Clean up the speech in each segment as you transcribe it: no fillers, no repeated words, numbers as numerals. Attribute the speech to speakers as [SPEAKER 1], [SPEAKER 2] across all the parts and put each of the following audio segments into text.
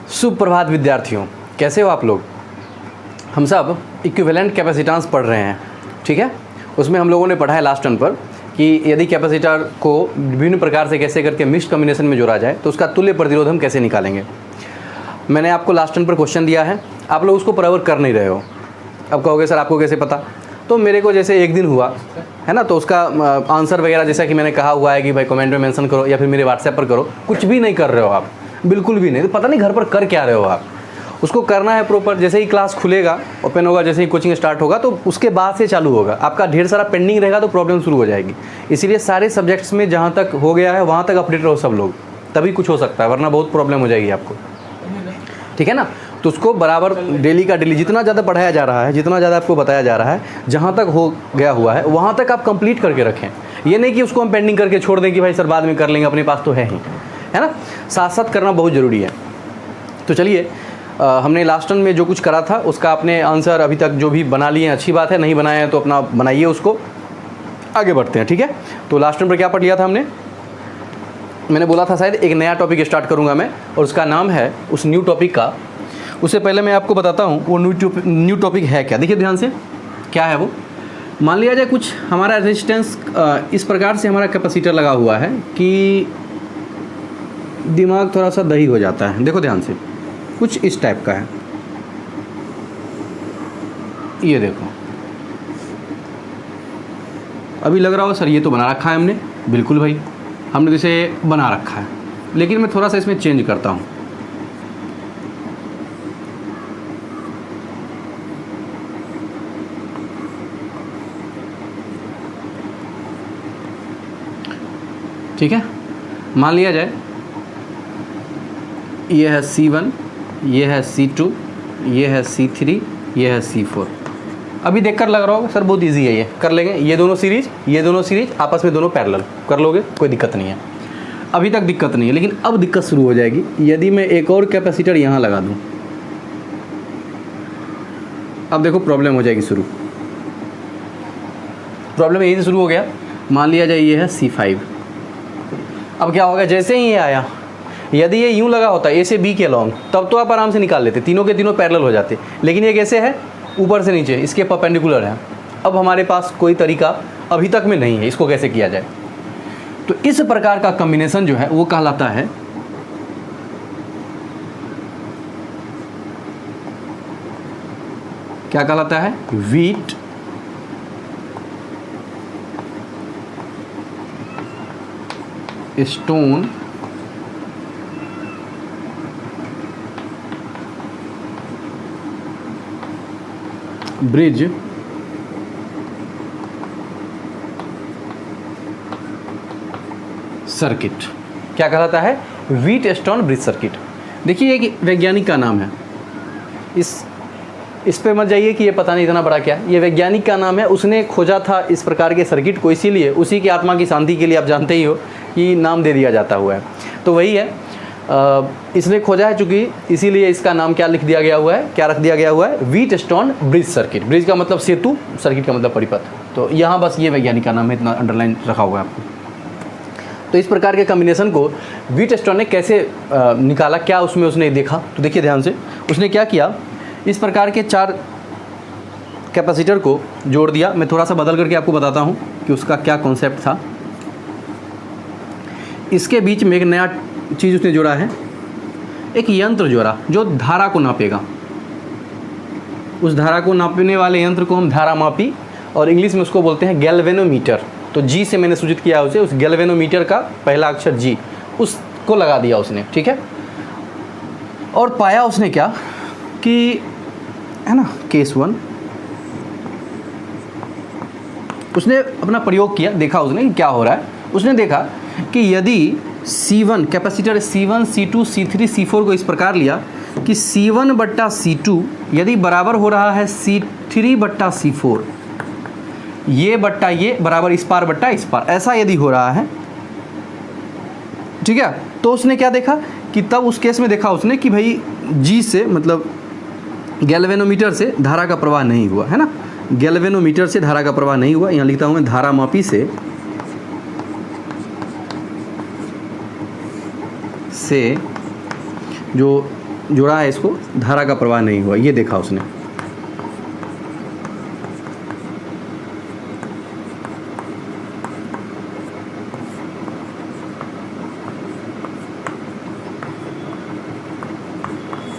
[SPEAKER 1] सुप्रभात विद्यार्थियों, कैसे हो आप लोग। हम सब इक्विवेलेंट कैपेसिटेंस पढ़ रहे हैं, ठीक है। उसमें हम लोगों ने पढ़ा है लास्ट टर्न पर कि यदि कैपेसिटर को विभिन्न प्रकार से कैसे करके मिक्स्ड कॉम्बिनेशन में जोड़ा जाए तो उसका तुल्य प्रतिरोध हम कैसे निकालेंगे। मैंने आपको लास्ट टर्न पर क्वेश्चन दिया है, आप लोग उसको बराबर कर नहीं रहे हो। अब कहोगे सर आपको कैसे पता, तो मेरे को जैसे एक दिन हुआ है ना, तो उसका आंसर वगैरह जैसा कि मैंने कहा हुआ है कि भाई कमेंट में मेंशन करो या फिर मेरे व्हाट्सएप पर करो। कुछ भी नहीं कर रहे हो आप, बिल्कुल भी नहीं, तो पता नहीं घर पर कर क्या रहे हो आप। उसको करना है प्रॉपर। जैसे ही क्लास खुलेगा, ओपन होगा, जैसे ही कोचिंग स्टार्ट होगा तो उसके बाद से चालू होगा। आपका ढेर सारा पेंडिंग रहेगा तो प्रॉब्लम शुरू हो जाएगी। इसीलिए सारे सब्जेक्ट्स में जहाँ तक हो गया है वहाँ तक अपडेट रहो सब लोग, तभी कुछ हो सकता है, वरना बहुत प्रॉब्लम हो जाएगी आपको, ठीक है ना। तो उसको बराबर डेली का डेली जितना ज़्यादा पढ़ाया जा रहा है, जितना ज़्यादा आपको बताया जा रहा है, जहाँ तक हो गया हुआ है वहाँ तक आप कंप्लीट करके रखें। ये नहीं कि उसको हम पेंडिंग करके छोड़ दें कि भाई सर बाद में कर लेंगे, अपने पास तो है ही, है ना। साथ साथ करना बहुत ज़रूरी है। तो चलिए, हमने लास्ट टर्न में जो कुछ करा था उसका आपने आंसर अभी तक जो भी बना लिए हैं, अच्छी बात है। नहीं बनाए हैं तो अपना बनाइए, उसको आगे बढ़ते हैं, ठीक है। तो लास्ट टर्न पर क्या पढ़ लिया था हमने, मैंने बोला था शायद एक नया टॉपिक स्टार्ट करूंगा मैं, और उसका नाम है उस न्यू टॉपिक का। उससे पहले मैं आपको बताता हूँ वो न्यू टॉपिक है क्या। देखिए ध्यान से, क्या है वो। मान लिया जाए कुछ हमारा रेजिस्टेंस इस प्रकार से हमारा कैपेसिटर लगा हुआ है कि दिमाग थोड़ा सा दही हो जाता है। देखो ध्यान से, कुछ इस टाइप का है, ये देखो। अभी लग रहा हो सर ये तो बना रखा है हमने, बिल्कुल भाई हमने इसे बना रखा है, लेकिन मैं थोड़ा सा इसमें चेंज करता हूँ। ठीक है, मान लिया जाए ये है C1, ये है C2, ये है C3, ये है C4। अभी देखकर लग रहा होगा सर बहुत इजी है, ये कर लेंगे। ये दोनों सीरीज आपस में दोनों पैरेलल कर लोगे, कोई दिक्कत नहीं है। अभी तक दिक्कत नहीं है, लेकिन अब दिक्कत शुरू हो जाएगी यदि मैं एक और कैपेसिटर यहाँ लगा दूँ। अब देखो प्रॉब्लम हो जाएगी शुरू। प्रॉब्लम यही से शुरू हो गया। मान लिया जाए ये है C5। अब क्या होगा, जैसे ही ये आया, यदि ये यूं लगा होता ए से बी के अलॉन्ग, तब तो आप आराम से निकाल लेते, तीनों के तीनों पैरेलल हो जाते। लेकिन ये कैसे है, ऊपर से नीचे, इसके परपेंडिकुलर है। अब हमारे पास कोई तरीका अभी तक में नहीं है, इसको कैसे किया जाए। तो इस प्रकार का कॉम्बिनेशन जो है वो कहलाता है क्या कहलाता है, व्हीट स्टोन ब्रिज सर्किट। क्या कहलाता है, व्हीट स्टोन ब्रिज सर्किट। देखिए एक वैज्ञानिक का नाम है, इस पे मत जाइए कि ये पता नहीं इतना बड़ा क्या है। ये वैज्ञानिक का नाम है, उसने खोजा था इस प्रकार के सर्किट को, इसीलिए उसी की आत्मा की शांति के लिए आप जानते ही हो कि नाम दे दिया जाता हुआ है। तो वही है, इसने खोजा है चूँकि, इसीलिए इसका नाम क्या लिख दिया गया हुआ है, क्या रख दिया गया हुआ है, wheat stone bridge circuit. Bridge का मतलब सेतु, सर्किट का मतलब परिपथ। तो यहाँ बस ये वैज्ञानिक का नाम है, इतना अंडरलाइन रखा हुआ है आपको। तो इस प्रकार के कॉम्बिनेशन को व्हीट स्टोन ने कैसे निकाला, क्या उसमें उसने देखा। तो देखिए ध्यान से, उसने क्या किया, इस प्रकार के 4 कैपेसिटर को जोड़ दिया। मैं थोड़ा सा बदल करके आपको बताता हूँ कि उसका क्या कॉन्सेप्ट था। इसके बीच में एक नया चीज़ उसने जोड़ा है, एक यंत्र जोड़ा जो धारा को नापेगा। उस धारा को नापने वाले यंत्र को हम धारामापी, और इंग्लिश में उसको बोलते हैं गैल्वेनोमीटर। तो जी से मैंने सूचित किया उसे, उस गैल्वेनोमीटर का पहला अक्षर जी, उसको लगा दिया उसने, ठीक है। और पाया उसने क्या कि, है ना, केस 1 उसने अपना प्रयोग किया, देखा उसने कि क्या हो रहा है। उसने देखा कि यदि C1 capacitor C1, C2, C3, C4 को इस प्रकार लिया कि C1 बट्टा C2 यदि बराबर हो रहा है C3 बट्टा C4, ये बट्टा ये बराबर इस पार बट्टा इस पार, ऐसा यदि हो रहा है, ठीक है। तो उसने क्या देखा कि तब उस केस में देखा उसने कि भाई जी से, मतलब गैल्वेनोमीटर से धारा का प्रवाह नहीं हुआ, है ना। गैल्वेनोमीटर से धारा का प्रवाह नहीं हुआ। यहाँ लिखता हूँ मैं, धारामापी से जो जोड़ा है इसको, धारा का प्रवाह नहीं हुआ, ये देखा उसने।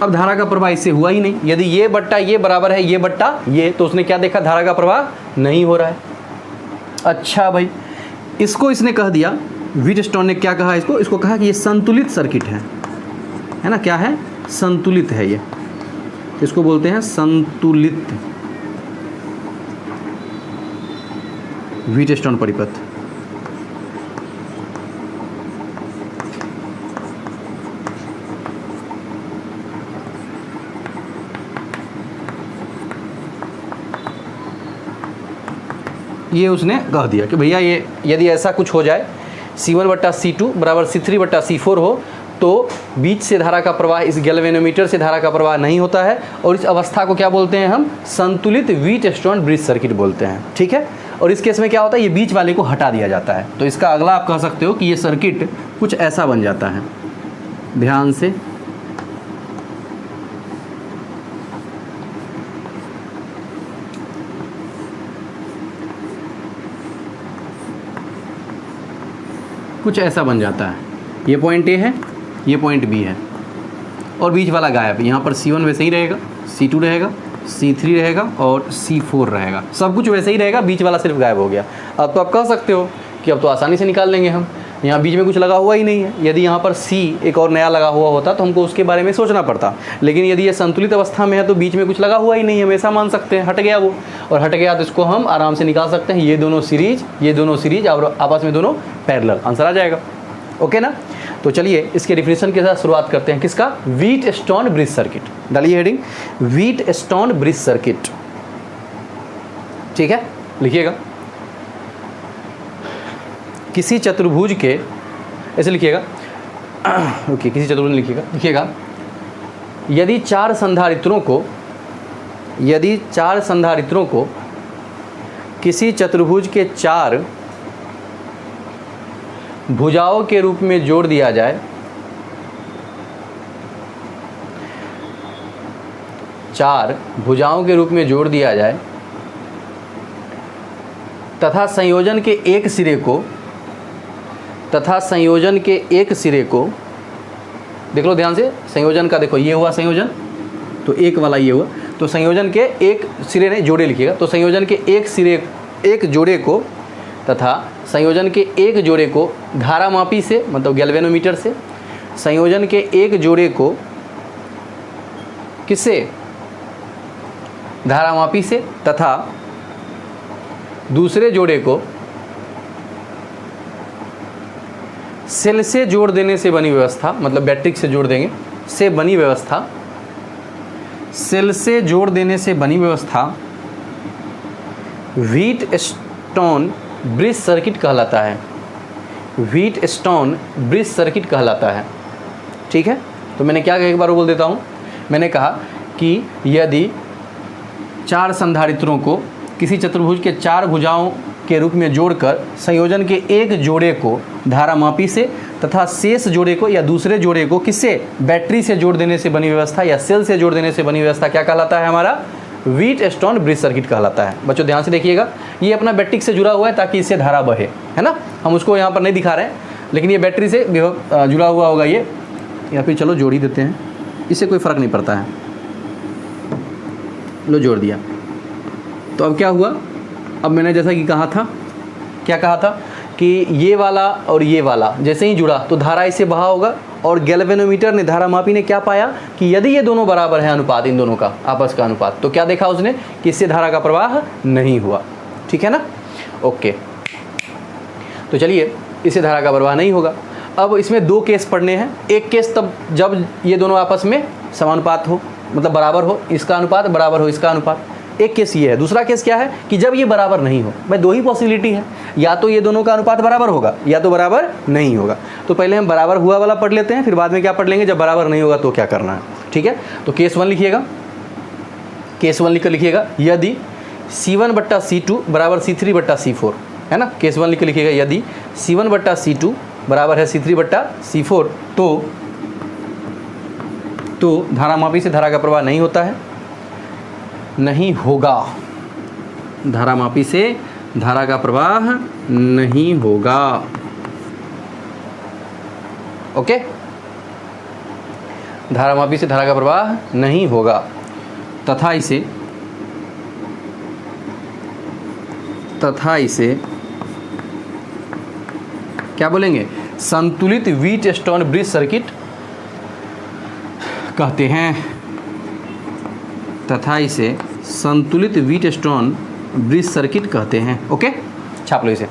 [SPEAKER 1] अब धारा का प्रवाह इससे हुआ ही नहीं। यदि ये बट्टा ये बराबर है ये बट्टा ये, तो उसने क्या देखा, धारा का प्रवाह नहीं हो रहा है। अच्छा भाई, इसको इसने कह दिया, व्हीटस्टोन ने क्या कहा इसको, इसको कहा कि ये संतुलित सर्किट है ना, क्या है, संतुलित है ये, इसको बोलते हैं संतुलित व्हीटस्टोन परिपथ। ये उसने कह दिया कि भैया ये यदि ऐसा कुछ हो जाए, C1/C2 बराबर C3/C4 हो, तो बीच से धारा का प्रवाह, इस गैल्वेनोमीटर से धारा का प्रवाह नहीं होता है, और इस अवस्था को क्या बोलते हैं हम, संतुलित व्हीटस्टोन ब्रिज सर्किट बोलते हैं। ठीक है, और इस केस में क्या होता है, ये बीच वाले को हटा दिया जाता है। तो इसका अगला आप कह सकते हो कि ये सर्किट कुछ ऐसा बन जाता है। ध्यान से कुछ ऐसा बन जाता है, ये पॉइंट ए है, ये पॉइंट बी है, और बीच वाला गायब। यहाँ पर C1 वैसे ही रहेगा, C2 रहेगा, C3 रहेगा और C4 रहेगा, सब कुछ वैसे ही रहेगा, बीच वाला सिर्फ गायब हो गया। अब तो आप कह सकते हो कि अब तो आसानी से निकाल लेंगे हम, यहाँ बीच में कुछ लगा हुआ ही नहीं है। यदि यहाँ पर C एक और नया लगा हुआ होता तो हमको उसके बारे में सोचना पड़ता, लेकिन यदि ये संतुलित अवस्था में है तो बीच में कुछ लगा हुआ ही नहीं है, हम ऐसा मान सकते हैं, हट गया वो, और हट गया तो इसको हम आराम से निकाल सकते हैं। ये दोनों सीरीज और आपस में दोनों पैरेलल, आंसर आ जाएगा। ओके ना, तो चलिए इसके डिफिनेशन के साथ शुरुआत करते हैं। किसका, व्हीटस्टोन ब्रिज सर्किट। डालिए हेडिंग, व्हीटस्टोन ब्रिज सर्किट। ठीक है, लिखिएगा, किसी चतुर्भुज के, ऐसे लिखिएगा, ओके, किसी चतुर्भुज लिखिएगा, यदि चार संधारित्रों को किसी चतुर्भुज के चार भुजाओं के रूप में जोड़ दिया जाए, चार भुजाओं के रूप में जोड़ दिया जाए तथा संयोजन के एक सिरे को देख लो ध्यान से, संयोजन का देखो, ये हुआ संयोजन, तो एक वाला ये हुआ, तो संयोजन के एक सिरे ने जोड़े लिखिएगा, तो संयोजन के एक जोड़े को तथा संयोजन के एक जोड़े को धारामापी से, मतलब गैल्वेनोमीटर से, संयोजन के एक जोड़े को किससे, धारामापी से, तथा दूसरे जोड़े को सेल से जोड़ देने से बनी व्यवस्था, मतलब बैटरी से जोड़ देंगे, से बनी व्यवस्था, सेल से जोड़ देने से बनी व्यवस्था व्हीटस्टोन ब्रिज सर्किट कहलाता है। व्हीटस्टोन ब्रिज सर्किट कहलाता है। ठीक है, तो मैंने क्या कहा, एक बार बोल देता हूँ। मैंने कहा कि यदि चार संधारित्रों को किसी चतुर्भुज के चार भुजाओं के रूप में जोड़कर संयोजन के एक जोड़े को धारामापी से तथा शेष जोड़े को या दूसरे जोड़े को किससे, बैटरी से जोड़ देने से बनी व्यवस्था या सेल से जोड़ देने से बनी व्यवस्था क्या कहलाता है, हमारा व्हीटस्टोन ब्रिज सर्किट कहलाता है। बच्चों ध्यान से देखिएगा, ये अपना बैटरी से जुड़ा हुआ है ताकि इससे धारा बहे, है ना, हम उसको यहाँ पर नहीं दिखा रहे हैं, लेकिन ये बैटरी से जुड़ा हुआ होगा ये, या फिर चलो जोड़ ही देते हैं, इससे कोई फ़र्क नहीं पड़ता है। लो जोड़ दिया, तो अब क्या हुआ, अब मैंने जैसा कि कहा था, क्या कहा था कि ये वाला और ये वाला जैसे ही जुड़ा तो धारा इससे बहा होगा, और गैल्वेनोमीटर ने, धारामापी ने क्या पाया कि यदि ये दोनों बराबर है, अनुपात इन दोनों का आपस का अनुपात, तो क्या देखा उसने कि इससे धारा का प्रवाह नहीं हुआ। ठीक है ना, ओके, तो चलिए इससे धारा का प्रवाह नहीं होगा। अब इसमें दो केस पढ़ने हैं। एक केस तब जब ये दोनों आपस में समानुपात हो, मतलब बराबर हो, इसका अनुपात बराबर हो इसका अनुपात, एक केस ये है। दूसरा केस क्या है कि जब ये बराबर नहीं हो। भाई दो ही पॉसिबिलिटी है, या तो ये दोनों का अनुपात बराबर होगा या तो बराबर नहीं होगा। तो पहले हम बराबर हुआ वाला पढ़ लेते हैं, फिर बाद में क्या पढ़ लेंगे, जब बराबर नहीं होगा तो क्या करना है। ठीक है, तो केस 1 लिखिएगा, केस 1 लिख कर लिखिएगा, यदि C1/C2 बराबर C3/C4, है ना, केस 1 लिख कर लिखिएगा, यदि C1/C2 बराबर है C3/C4, तो तो धारामापी से धारा का प्रवाह नहीं होता है, नहीं होगा, धारामापी से धारा का प्रवाह नहीं होगा। ओके, धारामापी से धारा का प्रवाह नहीं होगा तथा इसे क्या बोलेंगे, संतुलित व्हीटस्टोन ब्रिज सर्किट कहते हैं, तथा इसे संतुलित व्हीटस्टोन ब्रिज सर्किट कहते हैं। ओके, छाप लो, इसे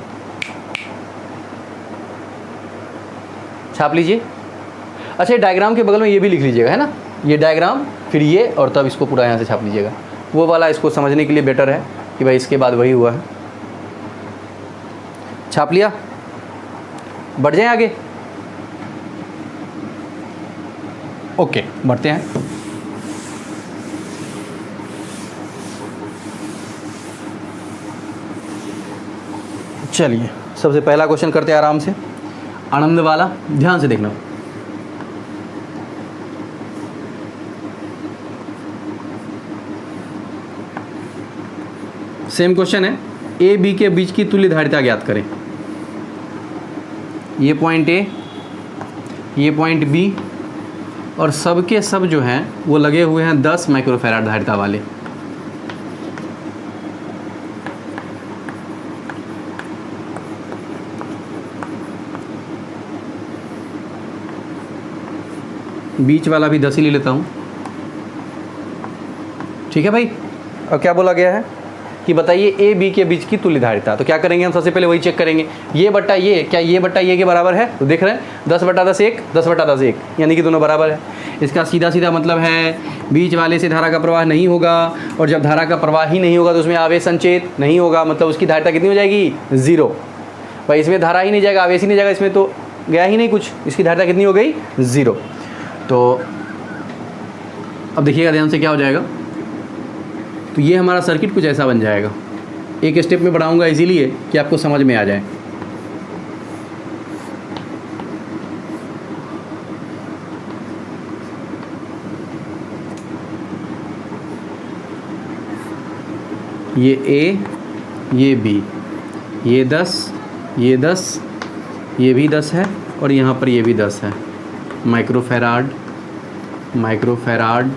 [SPEAKER 1] छाप लीजिए। अच्छा, डायग्राम के बगल में ये भी लिख लीजिएगा, है ना, ये डायग्राम, फिर ये, और तब इसको पूरा यहाँ से छाप लीजिएगा। वो वाला इसको समझने के लिए बेटर है कि भाई इसके बाद वही हुआ है। छाप लिया, बढ़ जाएं आगे। ओके, बढ़ते हैं। चलिए, सबसे पहला क्वेश्चन करते हैं आराम से, आनंद वाला, ध्यान से देखना। सेम क्वेश्चन है, ए बी के बीच की तुल्य धारिता ज्ञात करें। ये पॉइंट ए, ये पॉइंट बी, और सब के सब जो हैं वो लगे हुए हैं 10 माइक्रोफैराड धारिता वाले। बीच वाला भी 10 ही ले लेता हूँ, ठीक है भाई। और क्या बोला गया है कि बताइए ए बी के बीच की तुल्य धारिता। तो क्या करेंगे हम, सबसे पहले वही चेक करेंगे, ये बट्टा ये, क्या ये बट्टा ये के बराबर है? तो देख रहे हैं 10/10 1, 10/10 1, यानी कि दोनों बराबर है। इसका सीधा सीधा मतलब है बीच वाले से धारा का प्रवाह नहीं होगा, और जब धारा का प्रवाह ही नहीं होगा तो उसमें आवेश संचेत नहीं होगा, मतलब उसकी धारिता कितनी हो जाएगी? 0। भाई इसमें धारा ही नहीं जाएगा, आवेश ही नहीं जाएगा, इसमें तो गया ही नहीं कुछ, इसकी धारिता कितनी हो गई? 0। तो अब देखिएगा ध्यान से क्या हो जाएगा। तो ये हमारा सर्किट कुछ ऐसा बन जाएगा। एक स्टेप में बढ़ाऊंगा इसीलिए कि आपको समझ में आ जाए। ये ए, ये बी, ये 10, ये 10, ये भी 10 है, और यहाँ पर ये भी 10 है। Microfarad, microfarad.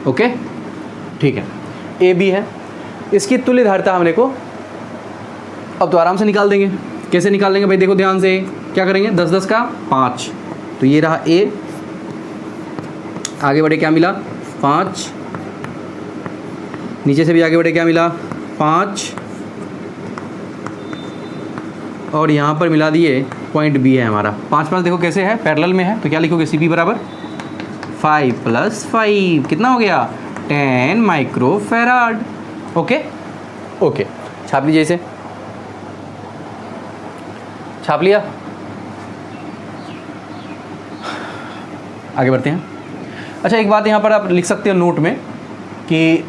[SPEAKER 1] ओके, ठीक है। ए बी है, इसकी तुल्य धारिता हमने को अब तो आराम से निकाल देंगे। कैसे निकाल देंगे भाई? देखो ध्यान से, क्या करेंगे, 10 का 5, तो ये रहा ए, आगे बढ़े क्या मिला? 5, नीचे से भी आगे बढ़े क्या मिला? 5, और यहाँ पर मिला दिए पॉइंट बी है हमारा। 5 5 देखो कैसे है, पैरेलल में है, तो क्या लिखोगे? सी बी बराबर 5 + 5 कितना हो गया? 10 माइक्रोफैराड। ओके ओके, छाप लीजिए इसे, छाप लिया। आगे बढ़ते हैं। अच्छा, एक बात यहाँ पर आप लिख सकते हो नोट में कि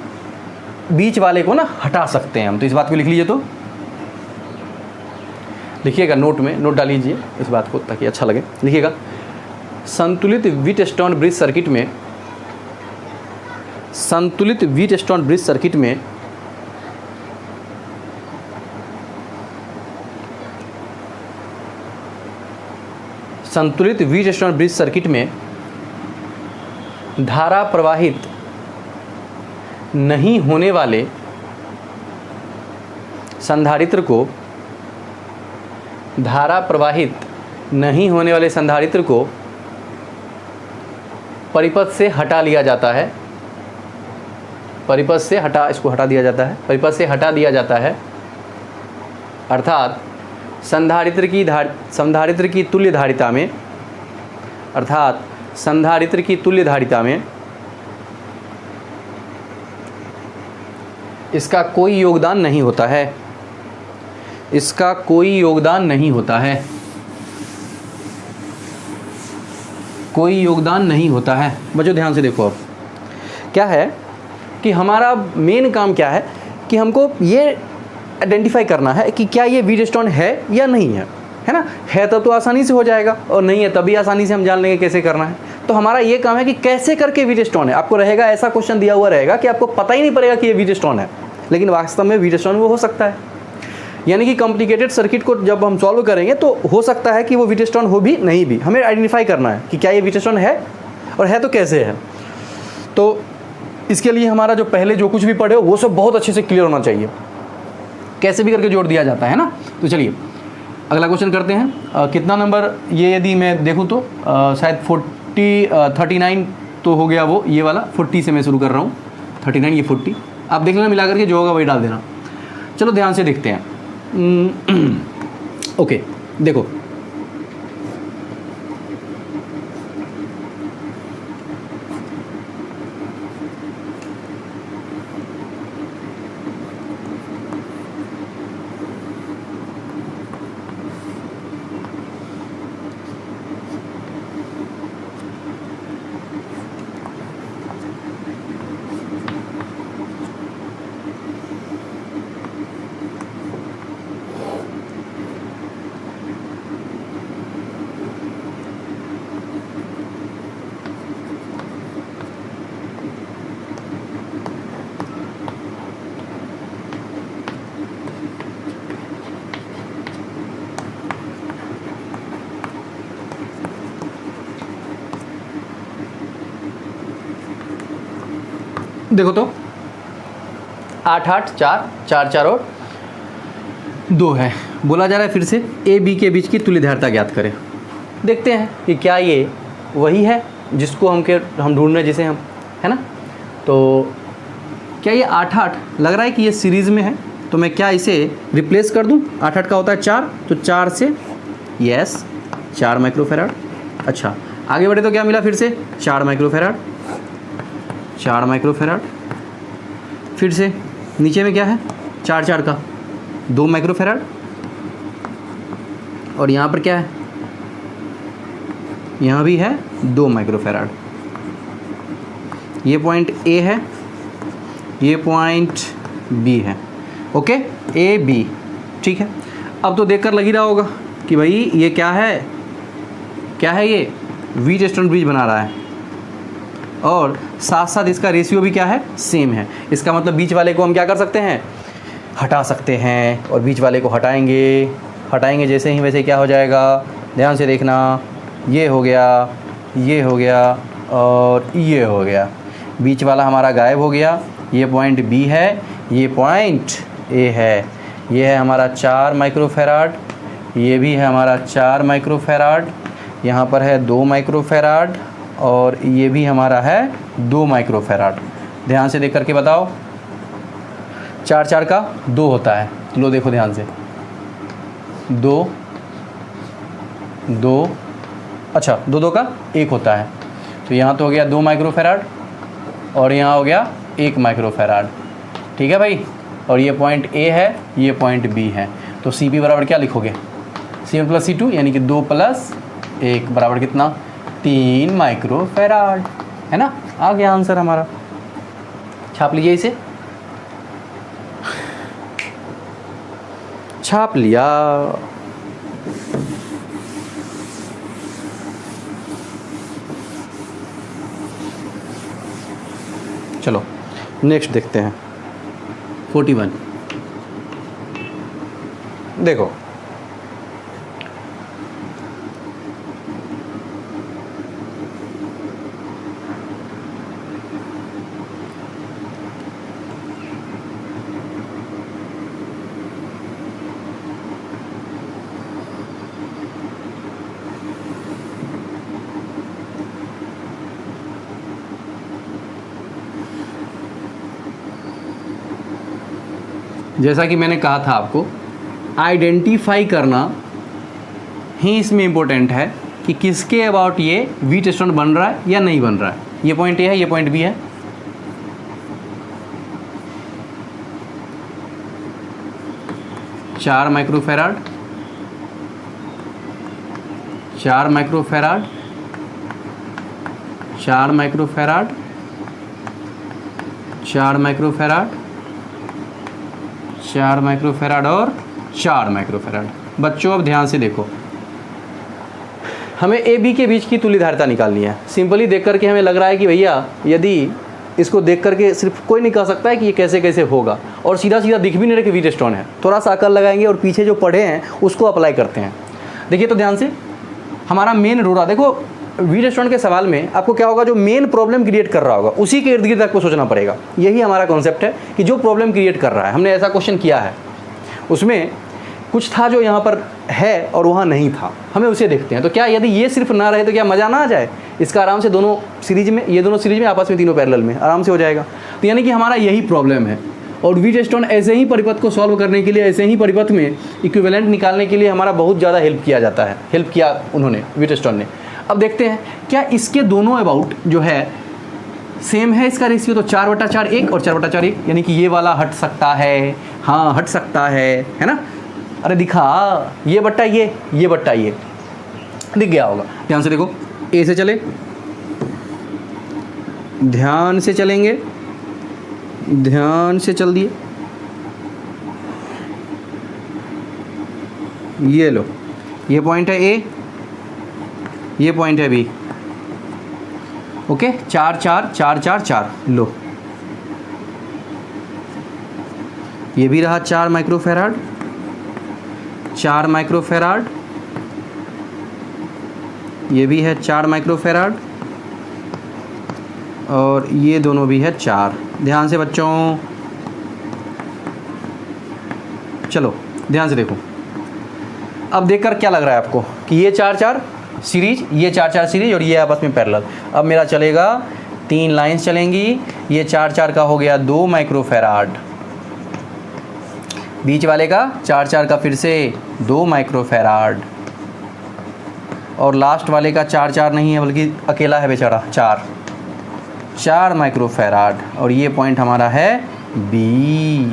[SPEAKER 1] बीच वाले को ना हटा सकते हैं हम, तो इस बात को लिख लीजिए। तो लिखिएगा नोट में, नोट डाल लीजिए इस बात को ताकि अच्छा लगे। लिखिएगा, संतुलित व्हीटस्टोन ब्रिज सर्किट में, संतुलित व्हीटस्टोन ब्रिज सर्किट में संतुलित व्हीटस्टोन ब्रिज सर्किट में धारा प्रवाहित नहीं होने वाले संधारित्र को, धारा प्रवाहित नहीं होने वाले संधारित्र को परिपथ से हटा लिया जाता है। परिपथ से हटा, इसको हटा दिया जाता है, परिपथ से हटा दिया जाता है, अर्थात संधारित्र की तुल्य धारिता में, अर्थात संधारित्र की तुल्य धारिता में इसका कोई योगदान नहीं होता है, इसका कोई योगदान नहीं होता है, कोई योगदान नहीं होता है। बच्चों ध्यान से देखो, अब क्या है कि हमारा मेन काम क्या है कि हमको ये आइडेंटिफाई करना है कि क्या ये व्हीटस्टोन है या नहीं है। है ना। है तो आसानी से हो जाएगा, और नहीं है तभी आसानी से हम जान लेंगे कैसे करना है। तो हमारा ये काम है कि कैसे करके व्हीट स्टोन है। आपको रहेगा ऐसा क्वेश्चन दिया हुआ रहेगा कि आपको पता ही नहीं पड़ेगा कि ये व्हीट स्टोन है, लेकिन वास्तव में व्हीट स्टोन वो हो सकता है। यानी कि कॉम्प्लिकेटेड सर्किट को जब हम सॉल्व करेंगे तो हो सकता है कि वो व्हीट स्टोन हो भी, नहीं भी। हमें आइडेंटिफाई करना है कि क्या ये व्हीट स्टोन है, और है तो कैसे है। तो इसके लिए हमारा जो पहले जो कुछ भी पढ़े हो वो सब बहुत अच्छे से क्लियर होना चाहिए, कैसे भी करके जोड़ दिया जाता है ना। तो चलिए अगला क्वेश्चन करते हैं। कितना नंबर ये, यदि मैं देखूँ तो शायद 39 तो हो गया वो, ये वाला 40 से मैं शुरू कर रहा हूँ, 39 ये 40, आप देख लेना मिला करके जो होगा वही डाल देना। चलो ध्यान से देखते हैं। ओके देखो, देखो तो 8 8 4 4 4 और 2 है। बोला जा रहा है फिर से ए बी के बीच की तुल्यधारता ज्ञात करें। देखते हैं कि क्या ये वही है जिसको हम ढूंढ रहे हैं, जिसे हम, है ना। तो क्या ये 8 8 लग रहा है कि ये सीरीज़ में है, तो मैं क्या इसे रिप्लेस कर दूं। 8 8 का होता है 4, तो 4 से यस 4 माइक्रोफेराड। अच्छा आगे बढ़े तो क्या मिला फिर से 4 माइक्रोफेराड, 4 माइक्रोफेराड। फिर से नीचे में क्या है 4 4 का 2 माइक्रोफेराड, और यहाँ पर क्या है, यहाँ भी है 2 माइक्रोफेराड। ये पॉइंट ए है, ये पॉइंट बी है। ओके ए बी, ठीक है। अब तो देखकर लग ही रहा होगा कि भाई ये क्या है, क्या है ये व्हीट स्टोन ब्रिज बना रहा है, और साथ साथ इसका रेशियो भी क्या है, सेम है। इसका मतलब बीच वाले को हम क्या कर सकते हैं, हटा सकते हैं, और बीच वाले को हटाएंगे जैसे ही वैसे क्या हो जाएगा, ध्यान से देखना, ये हो गया, ये हो गया, और ये हो गया। बीच वाला हमारा गायब हो गया। ये पॉइंट बी है, ये पॉइंट ए है। ये है हमारा 4 माइक्रोफेराड, ये भी है हमारा 4 माइक्रोफेराड, यहाँ पर है 2 माइक्रोफेराड, और ये भी हमारा है 2 माइक्रोफेराड। ध्यान से देख करके बताओ, 4 4 का 2 होता है। लो देखो ध्यान से, 2 2, अच्छा 2 2 का 1 होता है। तो यहाँ तो हो गया 2 माइक्रोफेराड, और यहाँ हो गया 1 माइक्रोफेराड, ठीक है भाई। और ये पॉइंट ए है, ये पॉइंट बी है। तो सी पी बराबर क्या लिखोगे, C1 + C2 यानी कि 2 + 1 बराबर कितना, 3 माइक्रोफेराड, है ना। आ गया आंसर हमारा, छाप लीजिए इसे, छाप लिया। चलो नेक्स्ट देखते हैं 41। देखो जैसा कि मैंने कहा था आपको, आइडेंटिफाई करना ही इसमें इम्पोर्टेंट है कि किसके अबाउट ये व्हीट स्टोन बन रहा है या नहीं बन रहा है। ये पॉइंट ए है, ये पॉइंट बी है। चार microfarad, 4 microfarad, 4 microfarad, 4 microfarad, 4 microfarad और 4 माइक्रोफेराड। बच्चों अब ध्यान से देखो, हमें ए बी के बीच की तुल्य धारिता निकालनी है। सिंपली देख करके हमें लग रहा है कि भैया यदि इसको देख करके सिर्फ कोई नहीं कह सकता है कि ये कैसे कैसे होगा, और सीधा सीधा दिख भी नहीं रहा कि व्हीटस्टोन है। थोड़ा सा अकल लगाएंगे और पीछे जो पढ़े हैं उसको अप्लाई करते हैं। देखिए तो ध्यान से, हमारा मेन रोड़ा देखो, व्हीटस्टोन के सवाल में आपको क्या होगा, जो मेन प्रॉब्लम क्रिएट कर रहा होगा उसी के इर्द गिर्द आपको सोचना पड़ेगा। यही हमारा कॉन्सेप्ट है कि जो प्रॉब्लम क्रिएट कर रहा है, हमने ऐसा क्वेश्चन किया है, उसमें कुछ था जो यहाँ पर है और वहाँ नहीं था, हमें उसे देखते हैं। तो क्या यदि ये सिर्फ ना रहे तो क्या मज़ा ना आ जाए? इसका आराम से दोनों सीरीज में, ये दोनों सीरीज में आपस में तीनों पैरेलल में आराम से हो जाएगा। तो यानी कि हमारा यही प्रॉब्लम है, और व्हीटस्टोन ऐसे ही परिपथ को सॉल्व करने के लिए, ऐसे ही परिपथ में इक्विवेलेंट निकालने के लिए हमारा बहुत ज़्यादा हेल्प किया जाता है, हेल्प किया उन्होंने, व्हीटस्टोन ने। अब देखते हैं क्या इसके दोनों अबाउट जो है सेम है इसका रेशियो। तो 4/4 1 और 4/4 1, यानी कि ये वाला हट सकता है, हाँ हट सकता है ना। अरे दिखा, ये बट्टा ये बट्टा ये दिख गया होगा। ध्यान से देखो, ए से चले, ध्यान से चलेंगे, ध्यान से चल दिए, ये लो, ये पॉइंट है ए, ये पॉइंट है बी। ओके, 4 4 4 4 4 लो, ये भी रहा 4 माइक्रोफैराड, 4 माइक्रोफैराड, ये भी है 4 माइक्रोफैराड, और ये दोनों भी है 4। ध्यान से बच्चों, चलो ध्यान से देखो। अब देखकर क्या लग रहा है आपको कि ये 4 4 सीरीज, ये 4 4 सीरीज और ये आपस में पैरेलल। अब मेरा चलेगा 3 लाइंस चलेंगी, ये 4 4 का हो गया 2 माइक्रोफैराड, बीच वाले का 4 4 का फिर से 2 माइक्रोफैराड, और लास्ट वाले का 4 4 नहीं है बल्कि अकेला है बेचारा, 4 माइक्रोफैराड। और ये पॉइंट हमारा है बी,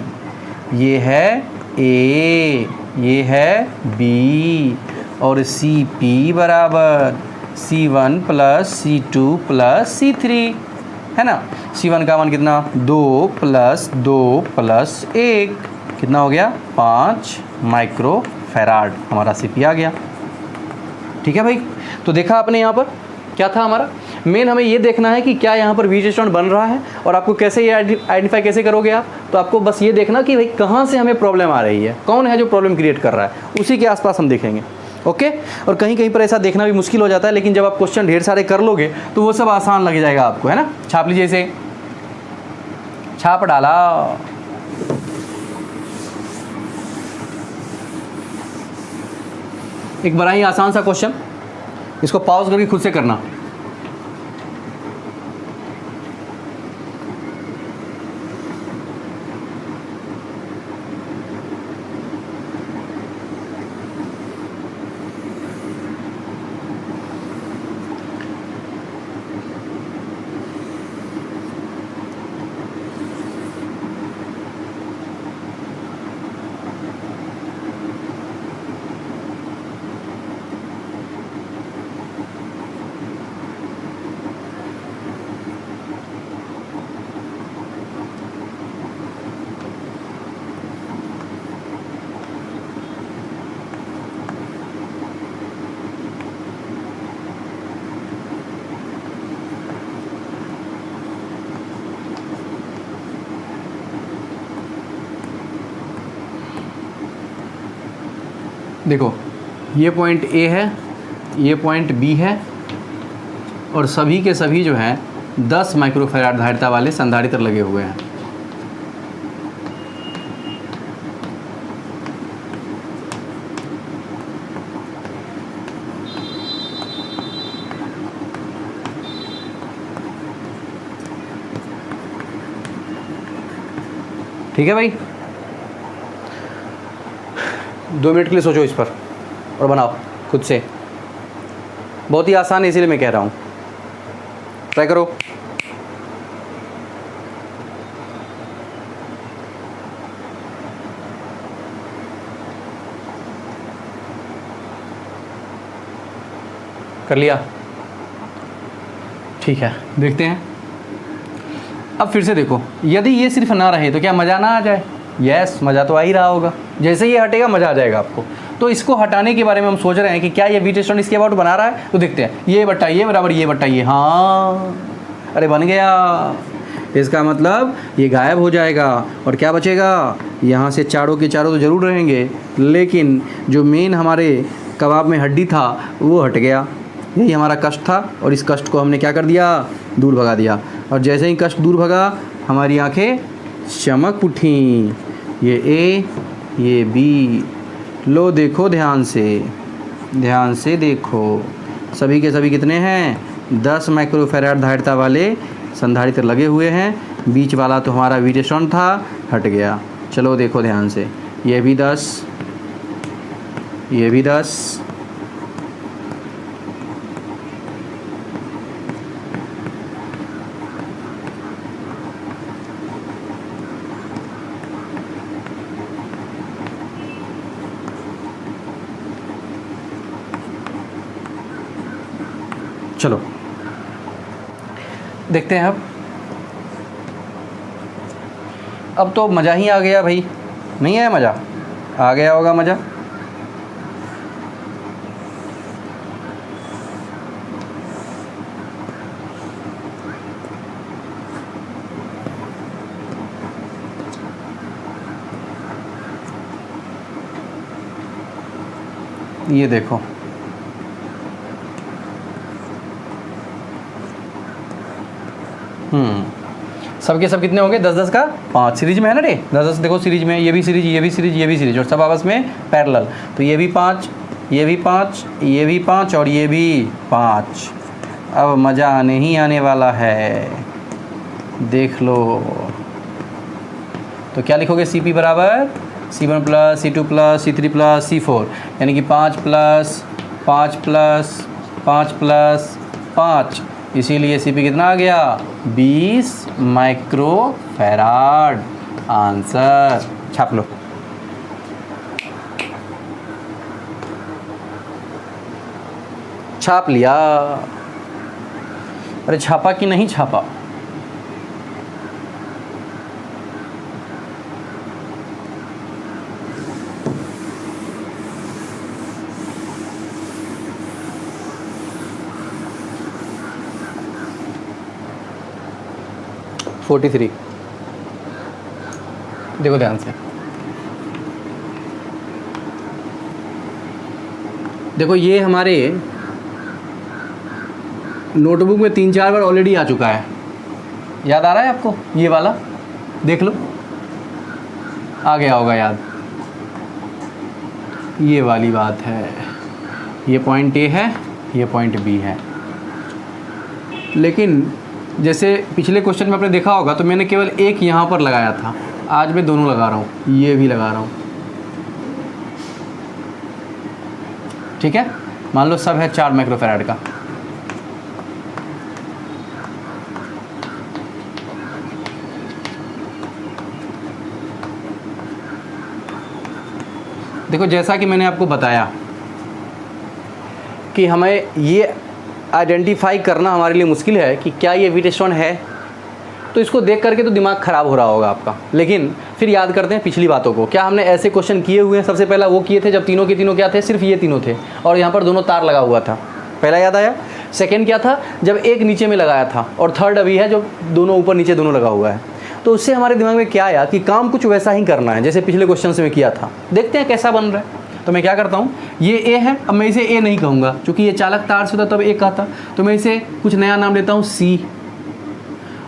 [SPEAKER 1] ये है ए, ये है बी, और सी पी बराबर C1 + C2 + C3 है ना। C1 का मान कितना, 2 + 2 + 1 कितना हो गया, 5 माइक्रोफैराड हमारा CP आ गया। ठीक है भाई, तो देखा आपने यहाँ पर क्या था हमारा मेन, हमें ये देखना है कि क्या यहाँ पर व्हीटस्टोन बन रहा है, और आपको कैसे ये आइडेंटिफाई कैसे करोगे आप। तो आपको बस ये देखना कि भाई कहाँ से हमें प्रॉब्लम आ रही है, कौन है जो प्रॉब्लम क्रिएट कर रहा है, उसी के आसपास हम देखेंगे। ओके, और कहीं कहीं पर ऐसा देखना भी मुश्किल हो जाता है, लेकिन जब आप क्वेश्चन ढेर सारे कर लोगे तो वो सब आसान लग जाएगा आपको, है ना। छाप लीजिए इसे, छाप डाला। एक बड़ा ही आसान सा क्वेश्चन, इसको पॉज करके खुद से करना। देखो, ये पॉइंट ए है, ये पॉइंट बी है, और सभी के सभी जो हैं 10 माइक्रोफैराड धारिता वाले संधारित्र लगे हुए हैं। ठीक है भाई, 2 मिनट के लिए सोचो इस पर और बनाओ खुद से। बहुत ही आसान है, इसीलिए मैं कह रहा हूँ, ट्राई करो। कर लिया? ठीक है, देखते हैं। अब फिर से देखो, यदि ये सिर्फ ना रहे तो क्या मज़ा ना आ जाए? यस, मज़ा तो आ ही रहा होगा। जैसे ही हटेगा मज़ा आ जाएगा आपको। तो इसको हटाने के बारे में हम सोच रहे हैं कि क्या ये वीट स्टोन इसके अबाउट बना रहा है। तो देखते हैं, ये बट्टा ये बराबर ये बट्टा ये, हाँ अरे बन गया। इसका मतलब ये गायब हो जाएगा और क्या बचेगा, यहाँ से चारों के चारों तो ज़रूर रहेंगे, लेकिन जो मेन हमारे कबाब में हड्डी था वो हट गया। यही हमारा कष्ट था और इस कष्ट को हमने क्या कर दिया, दूर भगा दिया। और जैसे ही कष्ट दूर भगा हमारी आंखें चमक उठीं। ये ए, ये बी, लो देखो ध्यान से देखो, सभी के सभी कितने हैं, 10 माइक्रोफैराड धारिता वाले संधारित्र लगे हुए हैं। बीच वाला तो हमारा वीट स्टोन था, हट गया। चलो देखो ध्यान से, ये भी 10, ये भी 10, चलो देखते हैं। अब तो मज़ा ही आ गया भाई, नहीं आया मज़ा, आ गया होगा मज़ा। ये देखो, सबके सब कितने होंगे, 10 10 का 5 सीरीज में है ना रे, 10 10 देखो सीरीज में, ये भी सीरीज, ये भी सीरीज, ये भी सीरीज, और सब आपस में पैरेलल। तो ये भी 5, ये भी 5, ये भी 5 और ये भी 5। अब मज़ा आने ही आने वाला है, देख लो। तो क्या लिखोगे, CP बराबर C1 plus C2 plus C3 plus C4, यानी कि 5 प्लस 5 प्लस 5 प्लस 5, इसीलिए CP कितना आ गया, 20 माइक्रोफैराड। आंसर छाप लो। छाप लिया। अरे छापा कि नहीं छापा, (43) देखो ध्यान से, देखो ये हमारे नोटबुक में 3-4 बार ऑलरेडी आ चुका है। याद आ रहा है आपको, ये वाला देख लो, आ गया होगा याद। ये वाली बात है, ये पॉइंट A है, ये पॉइंट B है। लेकिन जैसे पिछले क्वेश्चन में आपने देखा होगा तो मैंने केवल एक यहाँ पर लगाया था, आज मैं दोनों लगा रहा हूँ, ये भी लगा रहा हूँ। ठीक है, मान लो सब है 4 माइक्रोफैराड का। देखो जैसा कि मैंने आपको बताया कि हमें ये आइडेंटिफाई करना हमारे लिए मुश्किल है कि क्या ये वीट स्टोन है। तो इसको देख करके तो दिमाग ख़राब हो रहा होगा आपका, लेकिन फिर याद करते हैं पिछली बातों को। क्या हमने ऐसे क्वेश्चन किए हुए हैं? सबसे पहला वो किए थे जब तीनों के तीनों क्या थे, सिर्फ ये तीनों थे और यहाँ पर दोनों तार लगा हुआ था, पहला याद आया। सेकेंड क्या था, जब एक नीचे में लगाया था, और थर्ड अभी है जो दोनों ऊपर नीचे दोनों लगा हुआ है। तो उससे हमारे दिमाग में क्या आया कि काम कुछ वैसा ही करना है जैसे पिछले क्वेश्चन से मैं किया था। देखते हैं कैसा बन रहा है। तो मैं क्या करता हूँ, ये ए है, अब मैं इसे ए नहीं कहूँगा क्योंकि ये चालक तार से होता तब ए कहता, तो मैं इसे कुछ नया नाम देता हूँ सी।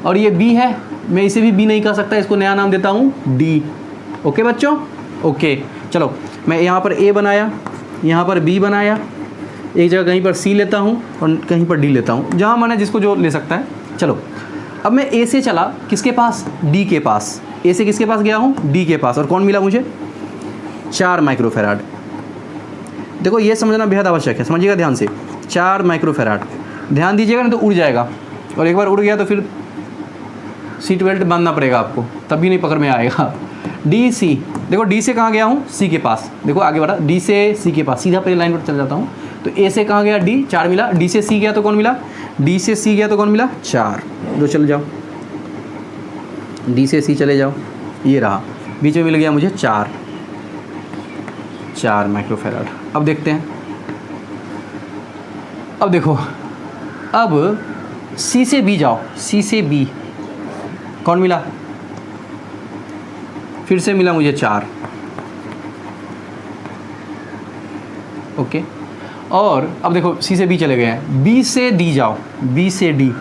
[SPEAKER 1] और ये बी है, मैं इसे भी बी नहीं कह सकता, इसको नया नाम देता हूँ डी। ओके बच्चों, ओके। चलो मैं यहाँ पर ए बनाया, यहाँ पर बी बनाया, एक जगह कहीं पर सी लेता हूँ और कहीं पर डी लेता हूँ, जहाँ मन है जिसको जो ले सकता है। चलो अब मैं ए से चला किसके पास, डी के पास। ए से किसके पास गया हूँ, डी के पास, और कौन मिला मुझे, 4 माइक्रोफैराड। देखो ये समझना बेहद आवश्यक है, समझिएगा ध्यान से। 4 माइक्रोफैराड, ध्यान दीजिएगा नहीं तो उड़ जाएगा, और एक बार उड़ गया तो फिर सीट बेल्ट बांधना पड़ेगा आपको, तब भी नहीं पकड़ में आएगा। डी सी, देखो डी से कहाँ गया हूँ, सी के पास। देखो आगे बढ़ा, डी से सी के पास, सीधा पहले लाइन पर चल जाता हूँ। तो ए से कहाँ गया, डी, 4 मिला। डी से सी गया तो कौन मिला, डी से सी गया तो कौन मिला, 4। दो चले जाओ, डी से सी चले जाओ, ये रहा, बीच में मिल गया मुझे 4। 4 माइक्रोफैराड। अब देखते हैं, अब देखो, अब C से B जाओ, C से B कौन मिला, फिर से मिला मुझे 4, ओके। और अब देखो C से B चले गए हैं, B से D जाओ, B से D